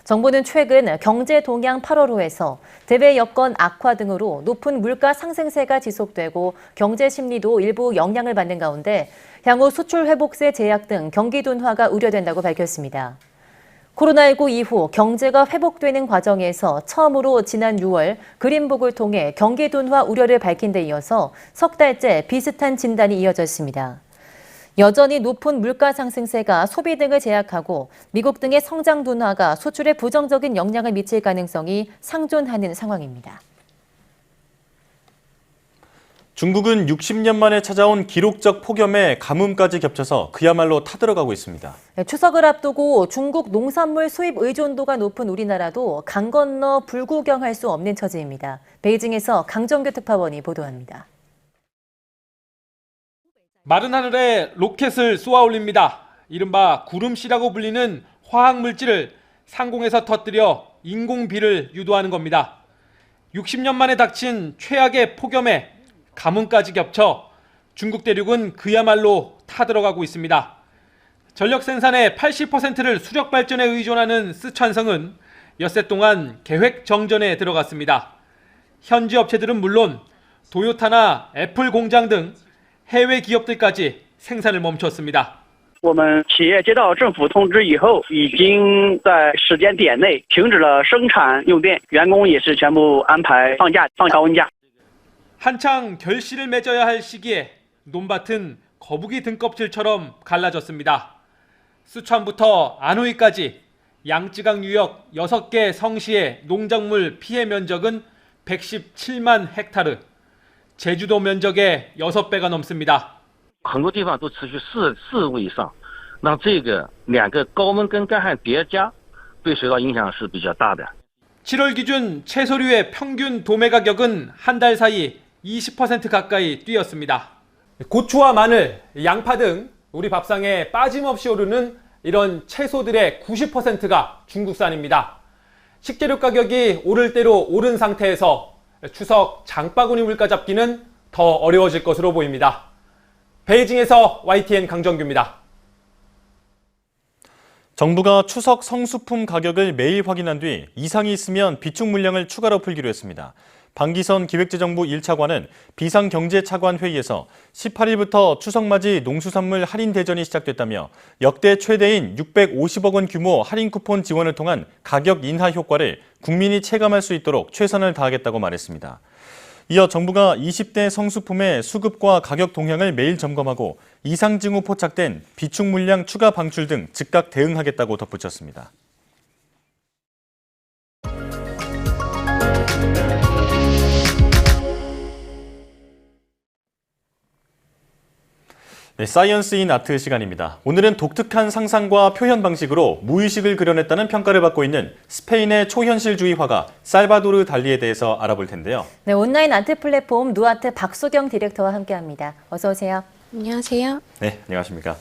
Speaker 2: 정부는 최근 경제 동향 8월호에서 대외 여건 악화 등으로 높은 물가 상승세가 지속되고 경제 심리도 일부 영향을 받는 가운데 향후 수출 회복세 제약 등 경기 둔화가 우려된다고 밝혔습니다. 코로나19 이후 경제가 회복되는 과정에서 처음으로 지난 6월 그린북을 통해 경기 둔화 우려를 밝힌 데 이어서 석 달째 비슷한 진단이 이어졌습니다. 여전히 높은 물가 상승세가 소비 등을 제약하고 미국 등의 성장 둔화가 수출에 부정적인 영향을 미칠 가능성이 상존하는 상황입니다.
Speaker 1: 중국은 60년 만에 찾아온 기록적 폭염에 가뭄까지 겹쳐서 그야말로 타들어가고 있습니다.
Speaker 2: 추석을 앞두고 중국 농산물 수입 의존도가 높은 우리나라도 강 건너 불구경할 수 없는 처지입니다. 베이징에서 강정규 특파원이 보도합니다.
Speaker 25: 마른 하늘에 로켓을 쏘아 올립니다. 이른바 구름씨라고 불리는 화학물질을 상공에서 터뜨려 인공비를 유도하는 겁니다. 60년 만에 닥친 최악의 폭염에 가뭄까지 겹쳐 중국 대륙은 그야말로 타들어가고 있습니다. 전력 생산의 80%를 수력 발전에 의존하는 쓰촨성은 엿새 동안 계획 정전에 들어갔습니다. 현지 업체들은 물론 도요타나 애플 공장 등 해외 기업들까지 생산을 멈췄습니다.
Speaker 26: 我们企业接到政府通知以后，已经在时间点内停止了生产用电，员工也是全部安排放假，放高温假。
Speaker 25: 한창 결실을 맺어야 할 시기에 논밭은 거북이 등껍질처럼 갈라졌습니다. 쓰촨부터 안후이까지 양쯔강 유역 6개 성시의 농작물 피해 면적은 117만 헥타르, 제주도 면적의 6배가 넘습니다.
Speaker 3: 很多地方都持续4度以上，那这个2个高温跟干旱叠加，对水稻影响是比较大的。
Speaker 25: 7월 기준 채소류의 평균 도매 가격은 한 달 사이 20% 가까이 뛰었습니다. 고추와 마늘, 양파 등 우리 밥상에 빠짐없이 오르는 이런 채소들의 90%가 중국산입니다. 식재료 가격이 오를 대로 오른 상태에서 추석 장바구니 물가 잡기는 더 어려워질 것으로 보입니다. 베이징에서 YTN 강정규입니다.
Speaker 1: 정부가 추석 성수품 가격을 매일 확인한 뒤 이상이 있으면 비축 물량을 추가로 풀기로 했습니다. 방기선 기획재정부 1차관은 비상경제차관 회의에서 18일부터 추석맞이 농수산물 할인 대전이 시작됐다며 역대 최대인 650억 원 규모 할인 쿠폰 지원을 통한 가격 인하 효과를 국민이 체감할 수 있도록 최선을 다하겠다고 말했습니다. 이어 정부가 20대 성수품의 수급과 가격 동향을 매일 점검하고 이상 징후 포착된 비축 물량 추가 방출 등 즉각 대응하겠다고 덧붙였습니다. 네, 사이언스 인 아트 시간입니다. 오늘은 독특한 상상과 표현 방식으로 무의식을 그려냈다는 평가를 받고 있는 스페인의 초현실주의 화가 살바도르 달리에 대해서 알아볼 텐데요.
Speaker 2: 네, 온라인 아트 플랫폼 누아트 박소경 디렉터와 함께합니다. 어서 오세요.
Speaker 4: 안녕하세요.
Speaker 1: 네, 안녕하십니까.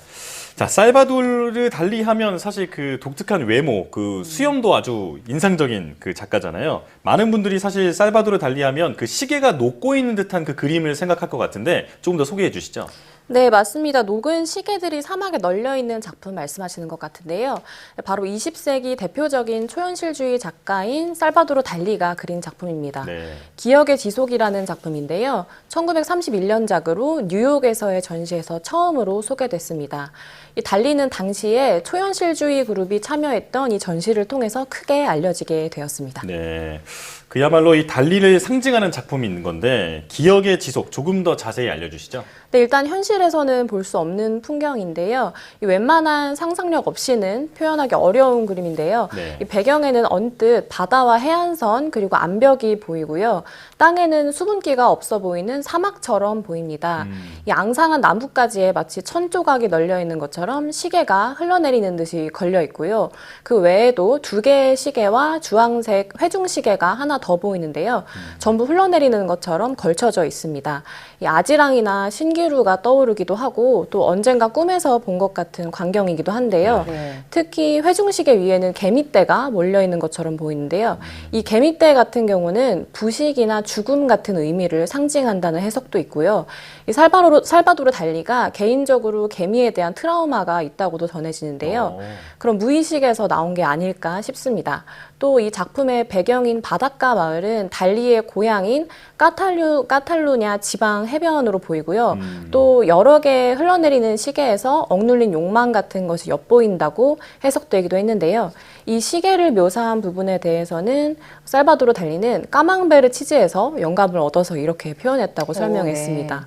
Speaker 1: 자, 살바도르 달리 하면 사실 그 독특한 외모, 그 수염도 아주 인상적인 그 작가잖아요. 많은 분들이 사실 살바도르 달리 하면 그 시계가 녹고 있는 듯한 그 그림을 생각할 것 같은데 조금 더 소개해 주시죠.
Speaker 4: 네, 맞습니다. 녹은 시계들이 사막에 널려있는 작품 말씀하시는 것 같은데요. 바로 20세기 대표적인 초현실주의 작가인 살바도르 달리가 그린 작품입니다.
Speaker 1: 네.
Speaker 4: 기억의 지속이라는 작품인데요. 1931년작으로 뉴욕에서의 전시에서 처음으로 소개됐습니다. 이 달리는 당시에 초현실주의 그룹이 참여했던 이 전시를 통해서 크게 알려지게 되었습니다.
Speaker 1: 네, 그야말로 이 달리를 상징하는 작품인 건데 기억의 지속 조금 더 자세히 알려주시죠.
Speaker 4: 네, 일단 현실에서는 볼 수 없는 풍경인데요. 이 웬만한 상상력 없이는 표현하기 어려운 그림인데요.
Speaker 1: 네.
Speaker 4: 이 배경에는 언뜻 바다와 해안선 그리고 암벽이 보이고요. 땅에는 수분기가 없어 보이는 사막처럼 보입니다. 이 앙상한 나뭇가지에 마치 천 조각이 널려 있는 것처럼 시계가 흘러내리는 듯이 걸려 있고요. 그 외에도 2개의 시계와 주황색 회중시계가 하나 더 보이는데요. 전부 흘러내리는 것처럼 걸쳐져 있습니다. 이 아지랑이나 신기루가 떠오르기도 하고 또 언젠가 꿈에서 본 것 같은 광경이기도 한데요.
Speaker 2: 네.
Speaker 4: 특히 회중시계 위에는 개미떼가 몰려있는 것처럼 보이는데요. 이 개미떼 같은 경우는 부식이나 죽음 같은 의미를 상징한다는 해석도 있고요. 이 살바도르 달리가 개인적으로 개미에 대한 트라우마가 있다고도 전해지는데요. 그럼 무의식에서 나온 게 아닐까 싶습니다. 또 이 작품의 배경인 바닷가 마을은 달리의 고향인 까탈루냐 지방 해변으로 보이고요. 또 여러 개 흘러내리는 시계에서 억눌린 욕망 같은 것이 엿보인다고 해석되기도 했는데요. 이 시계를 묘사한 부분에 대해서는 살바도르 달리는 까망베르 치즈에서 영감을 얻어서 이렇게 표현했다고 설명했습니다.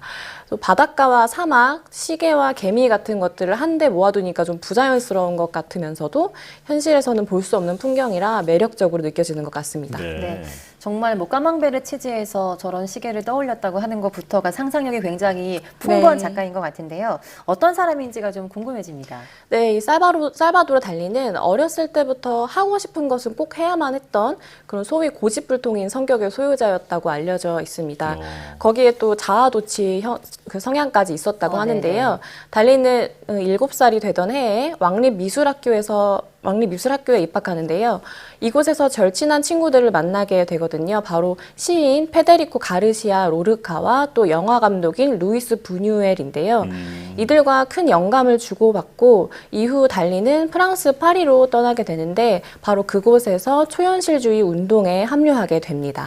Speaker 4: 또 바닷가와 사막, 시계와 개미 같은 것들을 한데 모아두니까 좀 부자연스러운 것 같으면서도 현실에서는 볼 수 없는 풍경이라 매력적으로 느껴지는 것 같습니다.
Speaker 2: 네. 정말 뭐 까망베르 치즈에서 저런 시계를 떠올렸다고 하는 것부터가 상상력이 굉장히 풍부한 작가인 것 같은데요. 어떤 사람인지가 좀 궁금해집니다.
Speaker 4: 네, 이 살바도르 달리는 어렸을 때부터 하고 싶은 것은 꼭 해야만 했던 그런 소위 고집불통인 성격의 소유자였다고 알려져 있습니다. 거기에 또 자아도취 그 성향까지 있었다고 하는데요. 달리는 7살이 되던 해에 왕립미술학교에 입학하는데요. 이곳에서 절친한 친구들을 만나게 되거든요. 바로 시인 페데리코 가르시아 로르카와 또 영화 감독인 루이스 부뉴엘인데요. 이들과 큰 영감을 주고받고 이후 달리는 프랑스 파리로 떠나게 되는데 바로 그곳에서 초현실주의 운동에 합류하게 됩니다.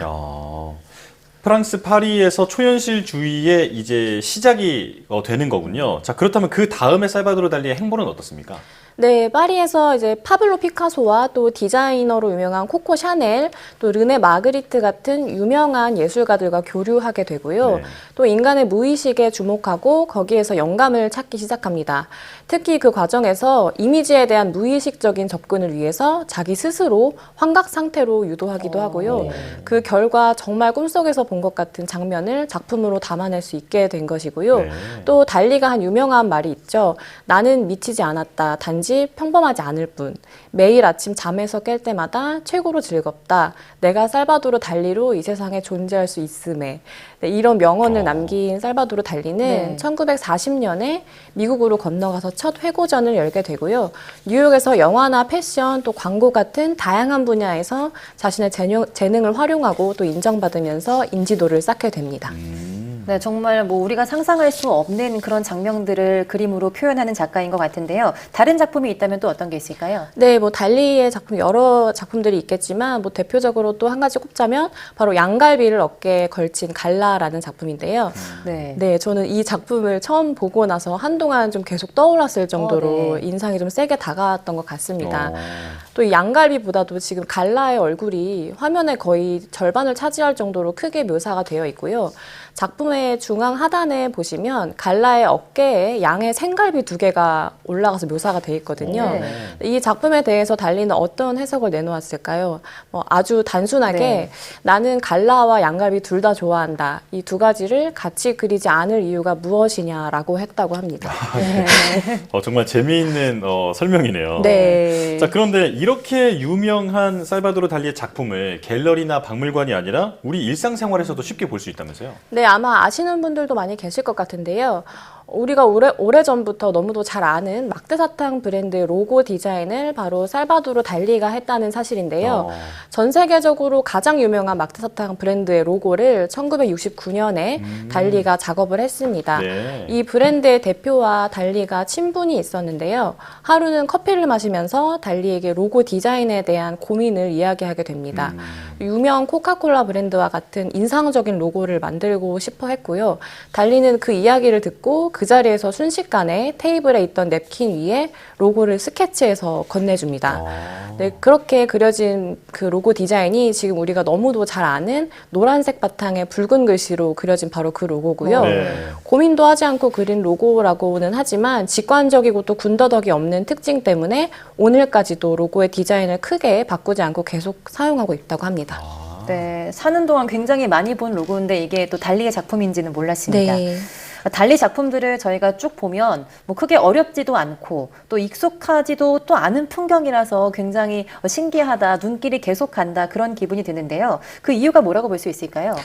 Speaker 1: 프랑스 파리에서 초현실주의의 이제 시작이 되는 거군요. 자, 그렇다면 그 다음에 살바도르 달리의 행보는 어떻습니까?
Speaker 4: 네, 파리에서 이제 파블로 피카소와 또 디자이너로 유명한 코코 샤넬, 또 르네 마그리트 같은 유명한 예술가들과 교류하게 되고요. 또 인간의 무의식에 주목하고 거기에서 영감을 찾기 시작합니다. 특히 그 과정에서 이미지에 대한 무의식적인 접근을 위해서 자기 스스로 환각 상태로 유도하기도 하고요. 그 결과 정말 꿈속에서 본 것 같은 장면을 작품으로 담아낼 수 있게 된 것이고요. 또 달리가 한 유명한 말이 있죠. 나는 미치지 않았다. 단지 평범하지 않을 뿐. 매일 아침 잠에서 깰 때마다 최고로 즐겁다. 내가 살바도르 달리로 이 세상에 존재할 수 있음에. 네, 이런 명언을 남긴 살바도르 달리는 1940년에 미국으로 건너가서 첫 회고전을 열게 되고요. 뉴욕에서 영화나 패션 또 광고 같은 다양한 분야에서 자신의 재능을 활용하고 또 인정받으면서 인지도를 쌓게 됩니다.
Speaker 2: 네, 정말 뭐 우리가 상상할 수 없는 그런 장면들을 그림으로 표현하는 작가인 것 같은데요. 다른 작품이 있다면 또 어떤 게 있을까요?
Speaker 4: 네, 뭐 달리의 작품 여러 작품들이 있겠지만 뭐 대표적으로 또 한 가지 꼽자면 바로 양갈비를 어깨에 걸친 갈라라는 작품인데요. 네, 저는 이 작품을 처음 보고 나서 한동안 좀 계속 떠올랐을 정도로 인상이 좀 세게 다가왔던 것 같습니다. 또 이 양갈비보다도 지금 갈라의 얼굴이 화면의 거의 절반을 차지할 정도로 크게 묘사가 되어 있고요. 작품의 중앙 하단에 보시면 갈라의 어깨에 양의 생갈비 2개가 올라가서 묘사가 되어 있거든요. 이 작품에 대해서 달리는 어떤 해석을 내놓았을까요? 아주 단순하게 나는 갈라와 양갈비 둘 다 좋아한다. 이 두 가지를 같이 그리지 않을 이유가 무엇이냐라고 했다고 합니다.
Speaker 1: 정말 재미있는 설명이네요.
Speaker 4: 네.
Speaker 1: 자, 그런데 이렇게 유명한 살바도르 달리의 작품을 갤러리나 박물관이 아니라 우리 일상생활에서도 쉽게 볼 수 있다면서요?
Speaker 4: 네, 아마 아시는 분들도 많이 계실 것 같은데요. 우리가 오래전부터 너무도 잘 아는 막대사탕 브랜드의 로고 디자인을 바로 살바도르 달리가 했다는 사실인데요. 전 세계적으로 가장 유명한 막대사탕 브랜드의 로고를 1969년에 달리가 작업을 했습니다. 이 브랜드의 대표와 달리가 친분이 있었는데요. 하루는 커피를 마시면서 달리에게 로고 디자인에 대한 고민을 이야기하게 됩니다. 유명 코카콜라 브랜드와 같은 인상적인 로고를 만들고 싶어 했고요. 달리는 그 이야기를 듣고 그 자리에서 순식간에 테이블에 있던 냅킨 위에 로고를 스케치해서 건네줍니다. 네, 그렇게 그려진 그 로고 디자인이 지금 우리가 너무도 잘 아는 노란색 바탕에 붉은 글씨로 그려진 바로 그 로고고요. 고민도 하지 않고 그린 로고라고는 하지만 직관적이고 또 군더더기 없는 특징 때문에 오늘까지도 로고의 디자인을 크게 바꾸지 않고 계속 사용하고 있다고 합니다.
Speaker 2: 네, 사는 동안 굉장히 많이 본 로고인데 이게 또 달리의 작품인지는 몰랐습니다. 달리 작품들을 저희가 쭉 보면 뭐 크게 어렵지도 않고 또 익숙하지도 또 않은 풍경이라서 굉장히 신기하다, 눈길이 계속 간다 그런 기분이 드는데요. 그 이유가 뭐라고 볼 수 있을까요?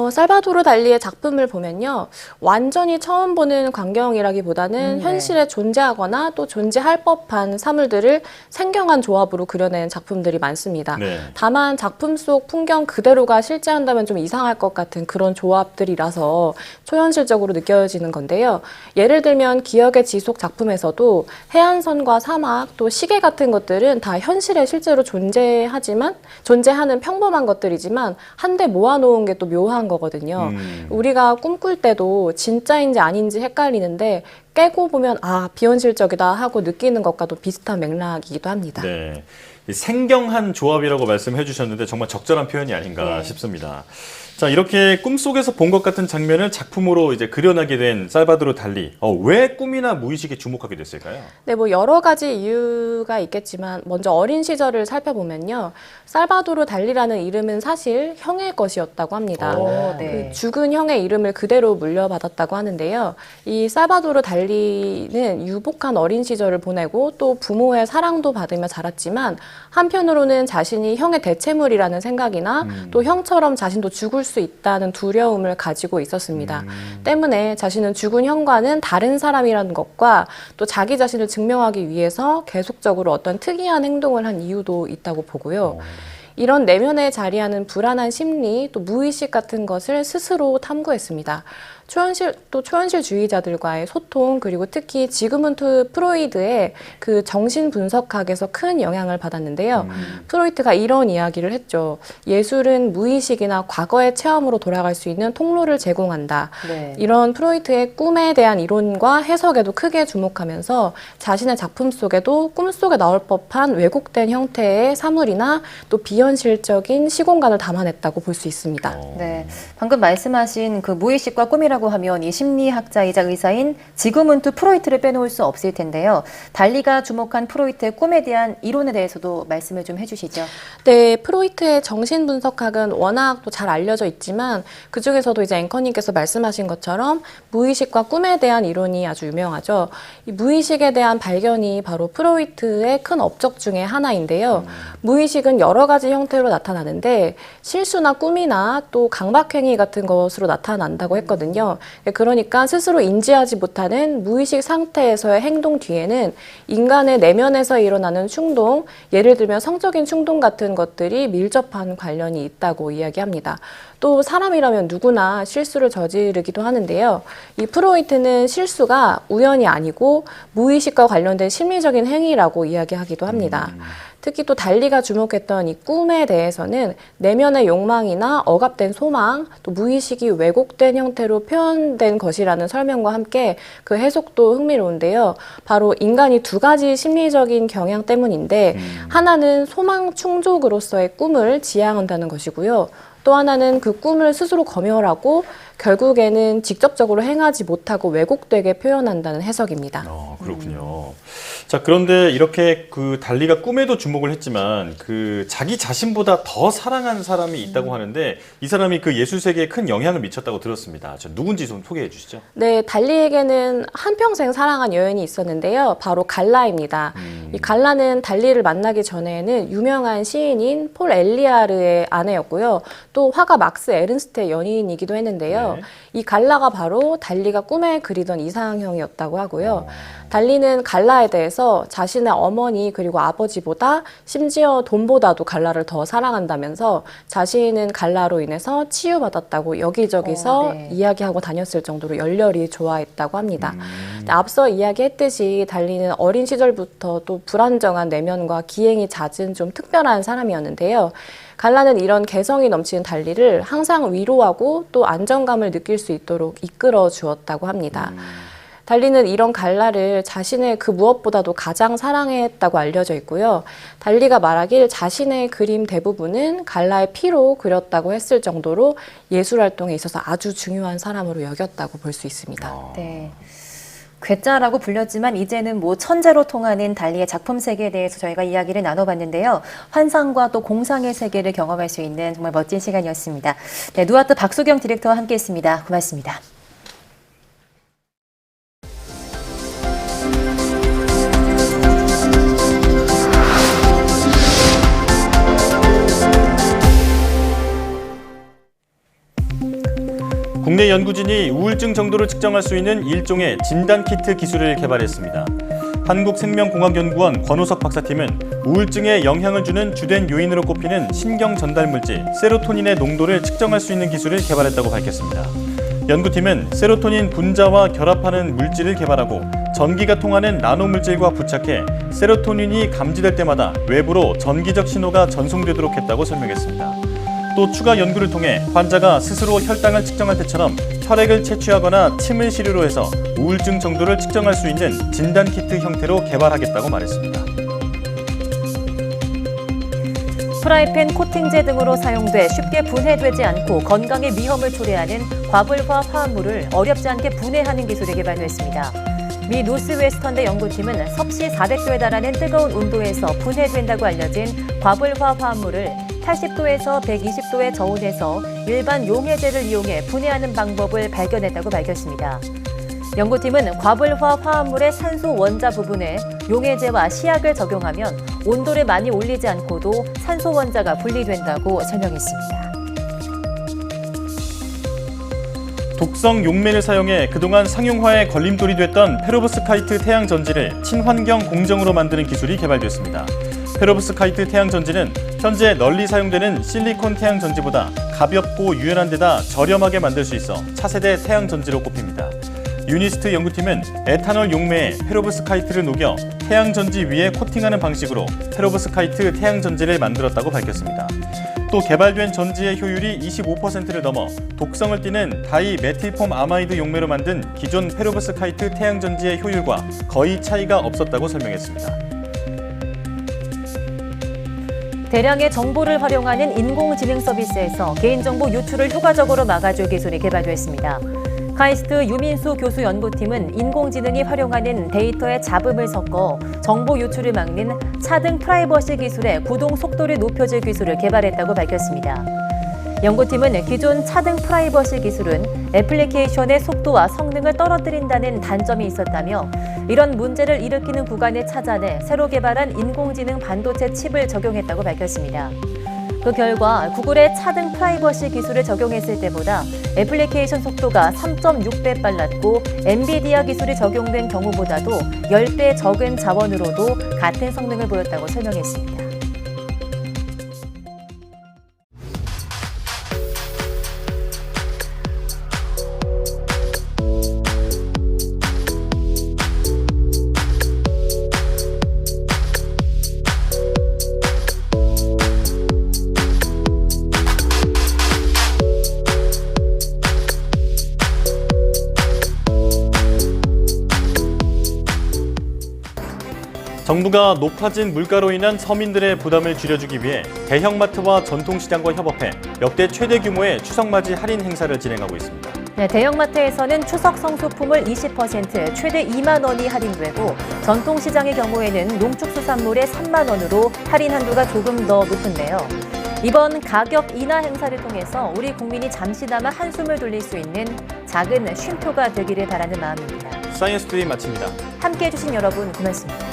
Speaker 4: 살바도르 달리의 작품을 보면요. 완전히 처음 보는 광경이라기보다는 현실에 존재하거나 또 존재할 법한 사물들을 생경한 조합으로 그려낸 작품들이 많습니다. 다만 작품 속 풍경 그대로가 실제한다면 좀 이상할 것 같은 그런 조합들이라서 초현실적으로 느껴지는 건데요. 예를 들면 기억의 지속 작품에서도 해안선과 사막 또 시계 같은 것들은 다 현실에 실제로 존재하는 평범한 것들이지만 한데 모아놓은 게 또 묘한 거거든요. 우리가 꿈꿀 때도 진짜인지 아닌지 헷갈리는데 깨고 보면 아, 비현실적이다 하고 느끼는 것과도 비슷한 맥락이기도 합니다.
Speaker 1: 네, 생경한 조합이라고 말씀해 주셨는데 정말 적절한 표현이 아닌가 싶습니다. 자, 이렇게 꿈속에서 본 것 같은 장면을 작품으로 이제 그려나게 된 살바도르 달리. 왜 꿈이나 무의식에 주목하게 됐을까요? 네,
Speaker 4: 뭐 여러 가지 이유가 있겠지만 먼저 어린 시절을 살펴보면요. 살바도르 달리라는 이름은 사실 형의 것이었다고 합니다. 그 죽은 형의 이름을 그대로 물려받았다고 하는데요. 이 살바도르 달리는 유복한 어린 시절을 보내고 또 부모의 사랑도 받으며 자랐지만 한편으로는 자신이 형의 대체물이라는 생각이나 또 형처럼 자신도 죽을 수 있다는 두려움을 가지고 있었습니다. 때문에 자신은 죽은 형과는 다른 사람이라는 것과 또 자기 자신을 증명하기 위해서 계속적으로 어떤 특이한 행동을 한 이유도 있다고 보고요. 이런 내면에 자리하는 불안한 심리, 또 무의식 같은 것을 스스로 탐구했습니다. 초현실주의자들과의 소통, 그리고 특히 지그문트 프로이드의 그 정신 분석학에서 큰 영향을 받았는데요. 프로이트가 이런 이야기를 했죠. 예술은 무의식이나 과거의 체험으로 돌아갈 수 있는 통로를 제공한다.
Speaker 2: 네.
Speaker 4: 이런 프로이트의 꿈에 대한 이론과 해석에도 크게 주목하면서 자신의 작품 속에도 꿈속에 나올 법한 왜곡된 형태의 사물이나 또 비현실적인 시공간을 담아냈다고 볼 수 있습니다.
Speaker 2: 네, 방금 말씀하신 그 무의식과 꿈이라고 하면 이 심리학자이자 의사인 지그문트 프로이트를 빼놓을 수 없을 텐데요. 달리가 주목한 프로이트의 꿈에 대한 이론에 대해서도 말씀을 좀 해주시죠.
Speaker 4: 네, 프로이트의 정신분석학은 워낙 또 잘 알려져 있지만 그 중에서도 이제 앵커님께서 말씀하신 것처럼 무의식과 꿈에 대한 이론이 아주 유명하죠. 이 무의식에 대한 발견이 바로 프로이트의 큰 업적 중에 하나인데요. 무의식은 여러 가지 형태로 나타나는데 실수나 꿈이나 또 강박행위 같은 것으로 나타난다고 했거든요. 그러니까 스스로 인지하지 못하는 무의식 상태에서의 행동 뒤에는 인간의 내면에서 일어나는 충동, 예를 들면 성적인 충동 같은 것들이 밀접한 관련이 있다고 이야기합니다. 또 사람이라면 누구나 실수를 저지르기도 하는데요. 이 프로이트는 실수가 우연이 아니고 무의식과 관련된 심리적인 행위라고 이야기하기도 합니다. 특히 또 달리가 주목했던 이 꿈에 대해서는 내면의 욕망이나 억압된 소망, 또 무의식이 왜곡된 형태로 표현된 것이라는 설명과 함께 그 해석도 흥미로운데요. 바로 인간이 두 가지 심리적인 경향 때문인데 하나는 소망 충족으로서의 꿈을 지향한다는 것이고요. 또 하나는 그 꿈을 스스로 검열하고 결국에는 직접적으로 행하지 못하고 왜곡되게 표현한다는 해석입니다.
Speaker 1: 그렇군요. 자, 그런데 이렇게 그 달리가 꿈에도 주목을 했지만 그 자기 자신보다 더 사랑하는 사람이 있다고 하는데 이 사람이 그 예술 세계에 큰 영향을 미쳤다고 들었습니다. 저 누군지 좀 소개해 주시죠.
Speaker 4: 네, 달리에게는 한평생 사랑한 여인이 있었는데요. 바로 갈라입니다. 이 갈라는 달리를 만나기 전에는 유명한 시인인 폴 엘리아르의 아내였고요. 또 화가 막스 에른스트의 연인이기도 했는데요. 이 갈라가 바로 달리가 꿈에 그리던 이상형이었다고 하고요. 달리는 갈라에 대해서 자신의 어머니 그리고 아버지보다 심지어 돈보다도 갈라를 더 사랑한다면서 자신은 갈라로 인해서 치유받았다고 여기저기서 이야기하고 다녔을 정도로 열렬히 좋아했다고 합니다. 앞서 이야기했듯이 달리는 어린 시절부터 또 불안정한 내면과 기행이 잦은 좀 특별한 사람이었는데요. 갈라는 이런 개성이 넘치는 달리를 항상 위로하고 또 안정감을 느낄 수 있도록 이끌어 주었다고 합니다. 달리는 이런 갈라를 자신의 그 무엇보다도 가장 사랑했다고 알려져 있고요. 달리가 말하길 자신의 그림 대부분은 갈라의 피로 그렸다고 했을 정도로 예술 활동에 있어서 아주 중요한 사람으로 여겼다고 볼 수 있습니다.
Speaker 2: 네. 괴짜라고 불렸지만 이제는 뭐 천재로 통하는 달리의 작품 세계에 대해서 저희가 이야기를 나눠봤는데요. 환상과 또 공상의 세계를 경험할 수 있는 정말 멋진 시간이었습니다. 네, 누아트 박수경 디렉터와 함께했습니다. 고맙습니다.
Speaker 1: 국내 연구진이 우울증 정도를 측정할 수 있는 일종의 진단키트 기술을 개발했습니다. 한국생명공학연구원 권우석 박사팀은 우울증에 영향을 주는 주된 요인으로 꼽히는 신경 전달 물질 세로토닌의 농도를 측정할 수 있는 기술을 개발했다고 밝혔습니다. 연구팀은 세로토닌 분자와 결합하는 물질을 개발하고 전기가 통하는 나노물질과 부착해 세로토닌이 감지될 때마다 외부로 전기적 신호가 전송되도록 했다고 설명했습니다. 또 추가 연구를 통해 환자가 스스로 혈당을 측정할 때처럼 혈액을 채취하거나 침을 시료로 해서 우울증 정도를 측정할 수 있는 진단키트 형태로 개발하겠다고 말했습니다.
Speaker 2: 프라이팬, 코팅제 등으로 사용돼 쉽게 분해되지 않고 건강에 위험을 초래하는 과불화 화합물을 어렵지 않게 분해하는 기술이 개발됐습니다. 미 노스웨스턴대 연구팀은 섭씨 400도에 달하는 뜨거운 온도에서 분해된다고 알려진 과불화 화합물을 80도에서 120도에 저온해서 일반 용해제를 이용해 분해하는 방법을 발견했다고 밝혔습니다. 연구팀은 과불화 화합물의 산소 원자 부분에 용해제와 시약을 적용하면 온도를 많이 올리지 않고도 산소 원자가 분리된다고 설명했습니다.
Speaker 1: 독성 용매를 사용해 그동안 상용화에 걸림돌이 됐던 페로브스카이트 태양전지를 친환경 공정으로 만드는 기술이 개발됐습니다. 페로브스카이트 태양전지는 현재 널리 사용되는 실리콘 태양전지보다 가볍고 유연한 데다 저렴하게 만들 수 있어 차세대 태양전지로 꼽힙니다. 유니스트 연구팀은 에탄올 용매에 페로브스카이트를 녹여 태양전지 위에 코팅하는 방식으로 페로브스카이트 태양전지를 만들었다고 밝혔습니다. 또 개발된 전지의 효율이 25%를 넘어 독성을 띠는 다이 메틸폼 아마이드 용매로 만든 기존 페로브스카이트 태양전지의 효율과 거의 차이가 없었다고 설명했습니다.
Speaker 2: 대량의 정보를 활용하는 인공지능 서비스에서 개인정보 유출을 효과적으로 막아줄 기술이 개발됐습니다. 카이스트 유민수 교수 연구팀은 인공지능이 활용하는 데이터의 잡음을 섞어 정보 유출을 막는 차등 프라이버시 기술의 구동 속도를 높여줄 기술을 개발했다고 밝혔습니다. 연구팀은 기존 차등 프라이버시 기술은 애플리케이션의 속도와 성능을 떨어뜨린다는 단점이 있었다며 이런 문제를 일으키는 구간을 찾아내 새로 개발한 인공지능 반도체 칩을 적용했다고 밝혔습니다. 그 결과 구글의 차등 프라이버시 기술을 적용했을 때보다 애플리케이션 속도가 3.6배 빨랐고 엔비디아 기술이 적용된 경우보다도 10배 적은 자원으로도 같은 성능을 보였다고 설명했습니다.
Speaker 1: 정부가 높아진 물가로 인한 서민들의 부담을 줄여주기 위해 대형마트와 전통시장과 협업해 역대 최대 규모의 추석맞이 할인 행사를 진행하고 있습니다.
Speaker 2: 네, 대형마트에서는 추석 성수품을 20% 최대 2만 원이 할인되고 전통시장의 경우에는 농축수산물에 3만 원으로 할인 한도가 조금 더 높은데요. 이번 가격 인하 행사를 통해서 우리 국민이 잠시나마 한숨을 돌릴 수 있는 작은 쉼표가 되기를 바라는 마음입니다.
Speaker 1: 사이언스 투데이 마칩니다.
Speaker 2: 함께해 주신 여러분 고맙습니다.